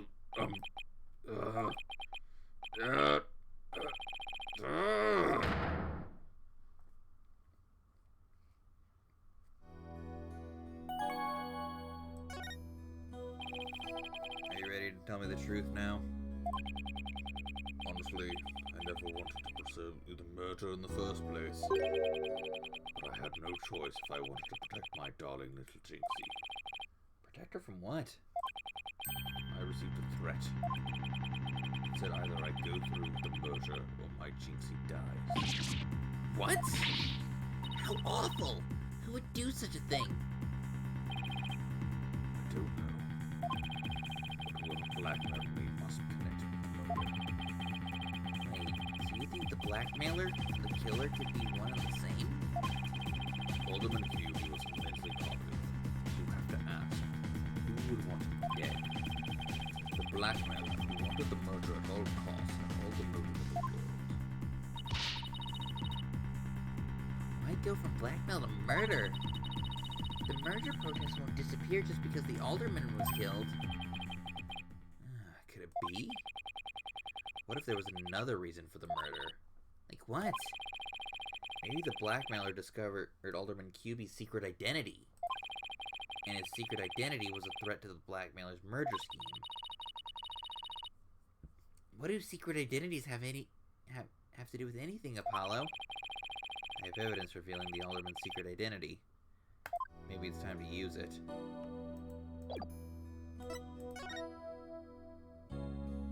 Are you ready to tell me the truth now? honestly, I never wanted to pursue the merger in the first place. But I had no choice if I wanted to protect my darling little Jinxie. Protect her from what? I received a threat. It said either I go through with the merger or my Jinxie dies. What? How awful! Who would do such a thing? I don't know. But whoever blackmailed me must connect. Wait, so you think the blackmailer and the killer could be one and the same? Alderman Hugh was immensely popular. You have to ask, who would want him dead? The blackmailer who wanted the merger at all costs and all the motive of the world. Why go from blackmail to murder? The merger protest won't disappear just because the alderman was killed. Could it be? What if there was another reason for the murder? Like what? Maybe the blackmailer discovered Alderman QB's secret identity. And his secret identity was a threat to the blackmailer's merger scheme. What do secret identities have to do with anything, Apollo? I have evidence revealing the Alderman's secret identity. Maybe it's time to use it. I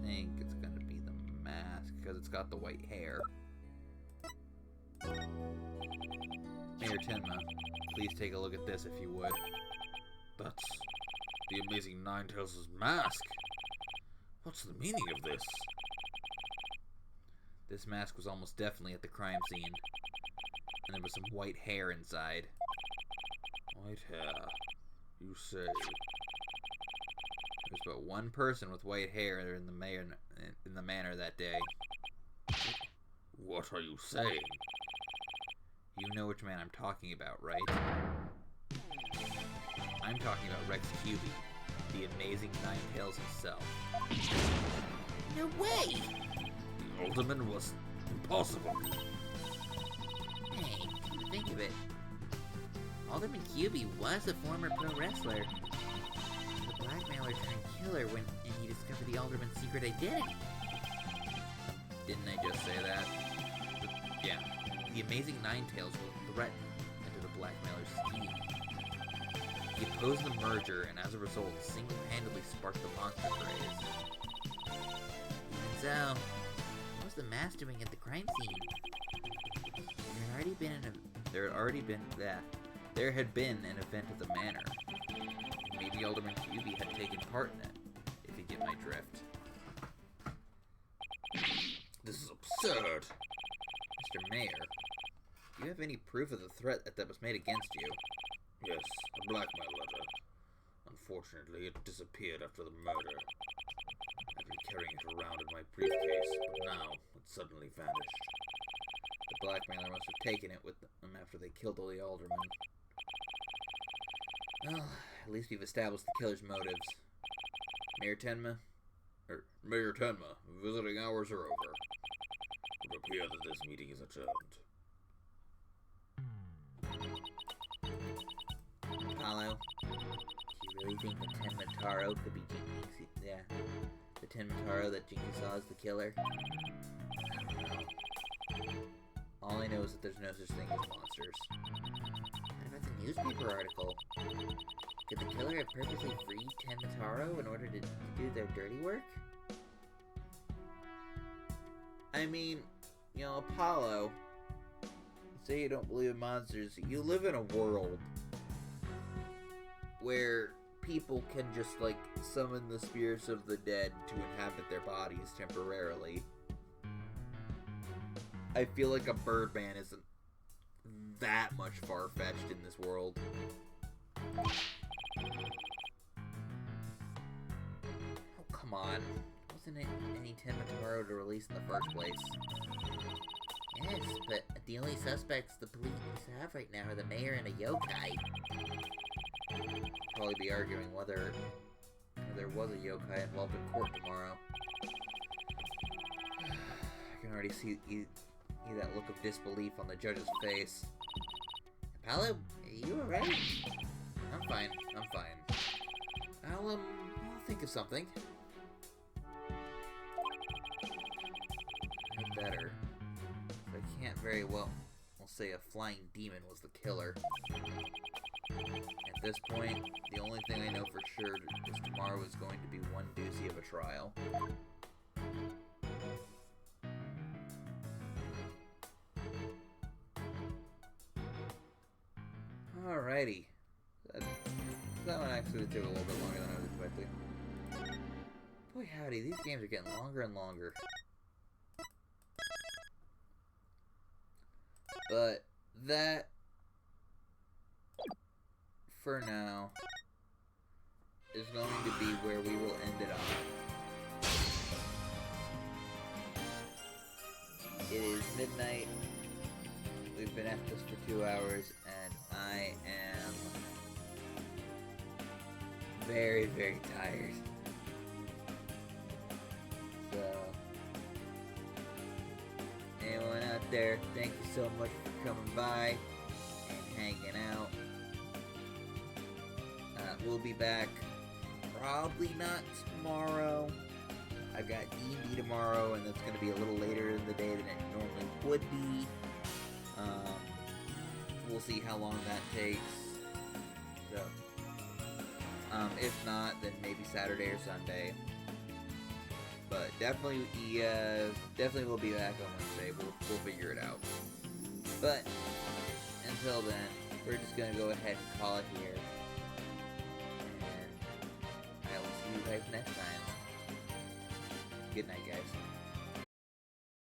think it's gonna be the mask, because it's got the white hair. Mayor Tenma, please take a look at this if you would. That's the amazing Ninetails' mask. What's the meaning of this? This mask was almost definitely at the crime scene. And there was some white hair inside. White hair, you say? There's but one person with white hair in the manor that day. What are you saying? You know which man I'm talking about, right? I'm talking about Rex QB, the amazing Ninetails himself. No way! Alderman was impossible. Hey, come to think of it, Alderman QB was a former pro wrestler. The blackmailer turned killer when he discovered the Alderman's secret identity. Didn't I just say that? Yeah. The amazing Ninetales were threatened into the blackmailer's scheme. He opposed the merger, and as a result, single-handedly sparked the monster craze. Even so, what was the mask doing at the crime scene? There had been an event at the manor. Maybe Alderman QB had taken part in it, if you get my drift. This is absurd! Mr. Mayor, do you have any proof of the threat that was made against you? Yes, a blackmail letter. Unfortunately, it disappeared after the murder. I've been carrying it around in my briefcase, but now it suddenly vanished. The blackmailer must have taken it with them after they killed all the aldermen. Well, at least we've established the killer's motives. Mayor Tenma, visiting hours are over. It would appear that this meeting is adjourned. Apollo, do you really think the Tenmataro could be Jinky? Yeah, the Tenmataro that Jinky saw as the killer? I don't know. All I know is that there's no such thing as monsters. What about the newspaper article? Could the killer have purposely freed Tenmataro in order to do their dirty work? I mean, you know, Apollo, you say you don't believe in monsters. You live in a world where people can just, like, summon the spirits of the dead to inhabit their bodies temporarily. I feel like a Birdman isn't that much far-fetched in this world. Oh, come on. Wasn't it any Tenmataro to release in the first place? Yes, but the only suspects the police have right now are the mayor and a yokai. Probably be arguing whether there was a yokai involved in court tomorrow. I can already see that look of disbelief on the judge's face. Apollo, are you alright? I'm fine. I'll think of something. I'd better. I can't very well say a flying demon was the killer. At this point, the only thing I know for sure is tomorrow is going to be one doozy of a trial. Alrighty. That one actually took a little bit longer than I was expecting. Boy howdy, these games are getting longer and longer. But that, for now, is going to be where we will end it off. It is midnight. We've been at this for 2 hours, and I am very, very tired. So, anyone out there, thank you so much for coming by and hanging out. We'll be back probably not tomorrow. I've got D&D tomorrow, and that's going to be a little later in the day than it normally would be. We'll see how long that takes. So, if not, then maybe Saturday or Sunday. But definitely we'll be back on Wednesday. We'll figure it out. But until then, we're just gonna go ahead and call it here. And I will see you guys next time. Good night, guys.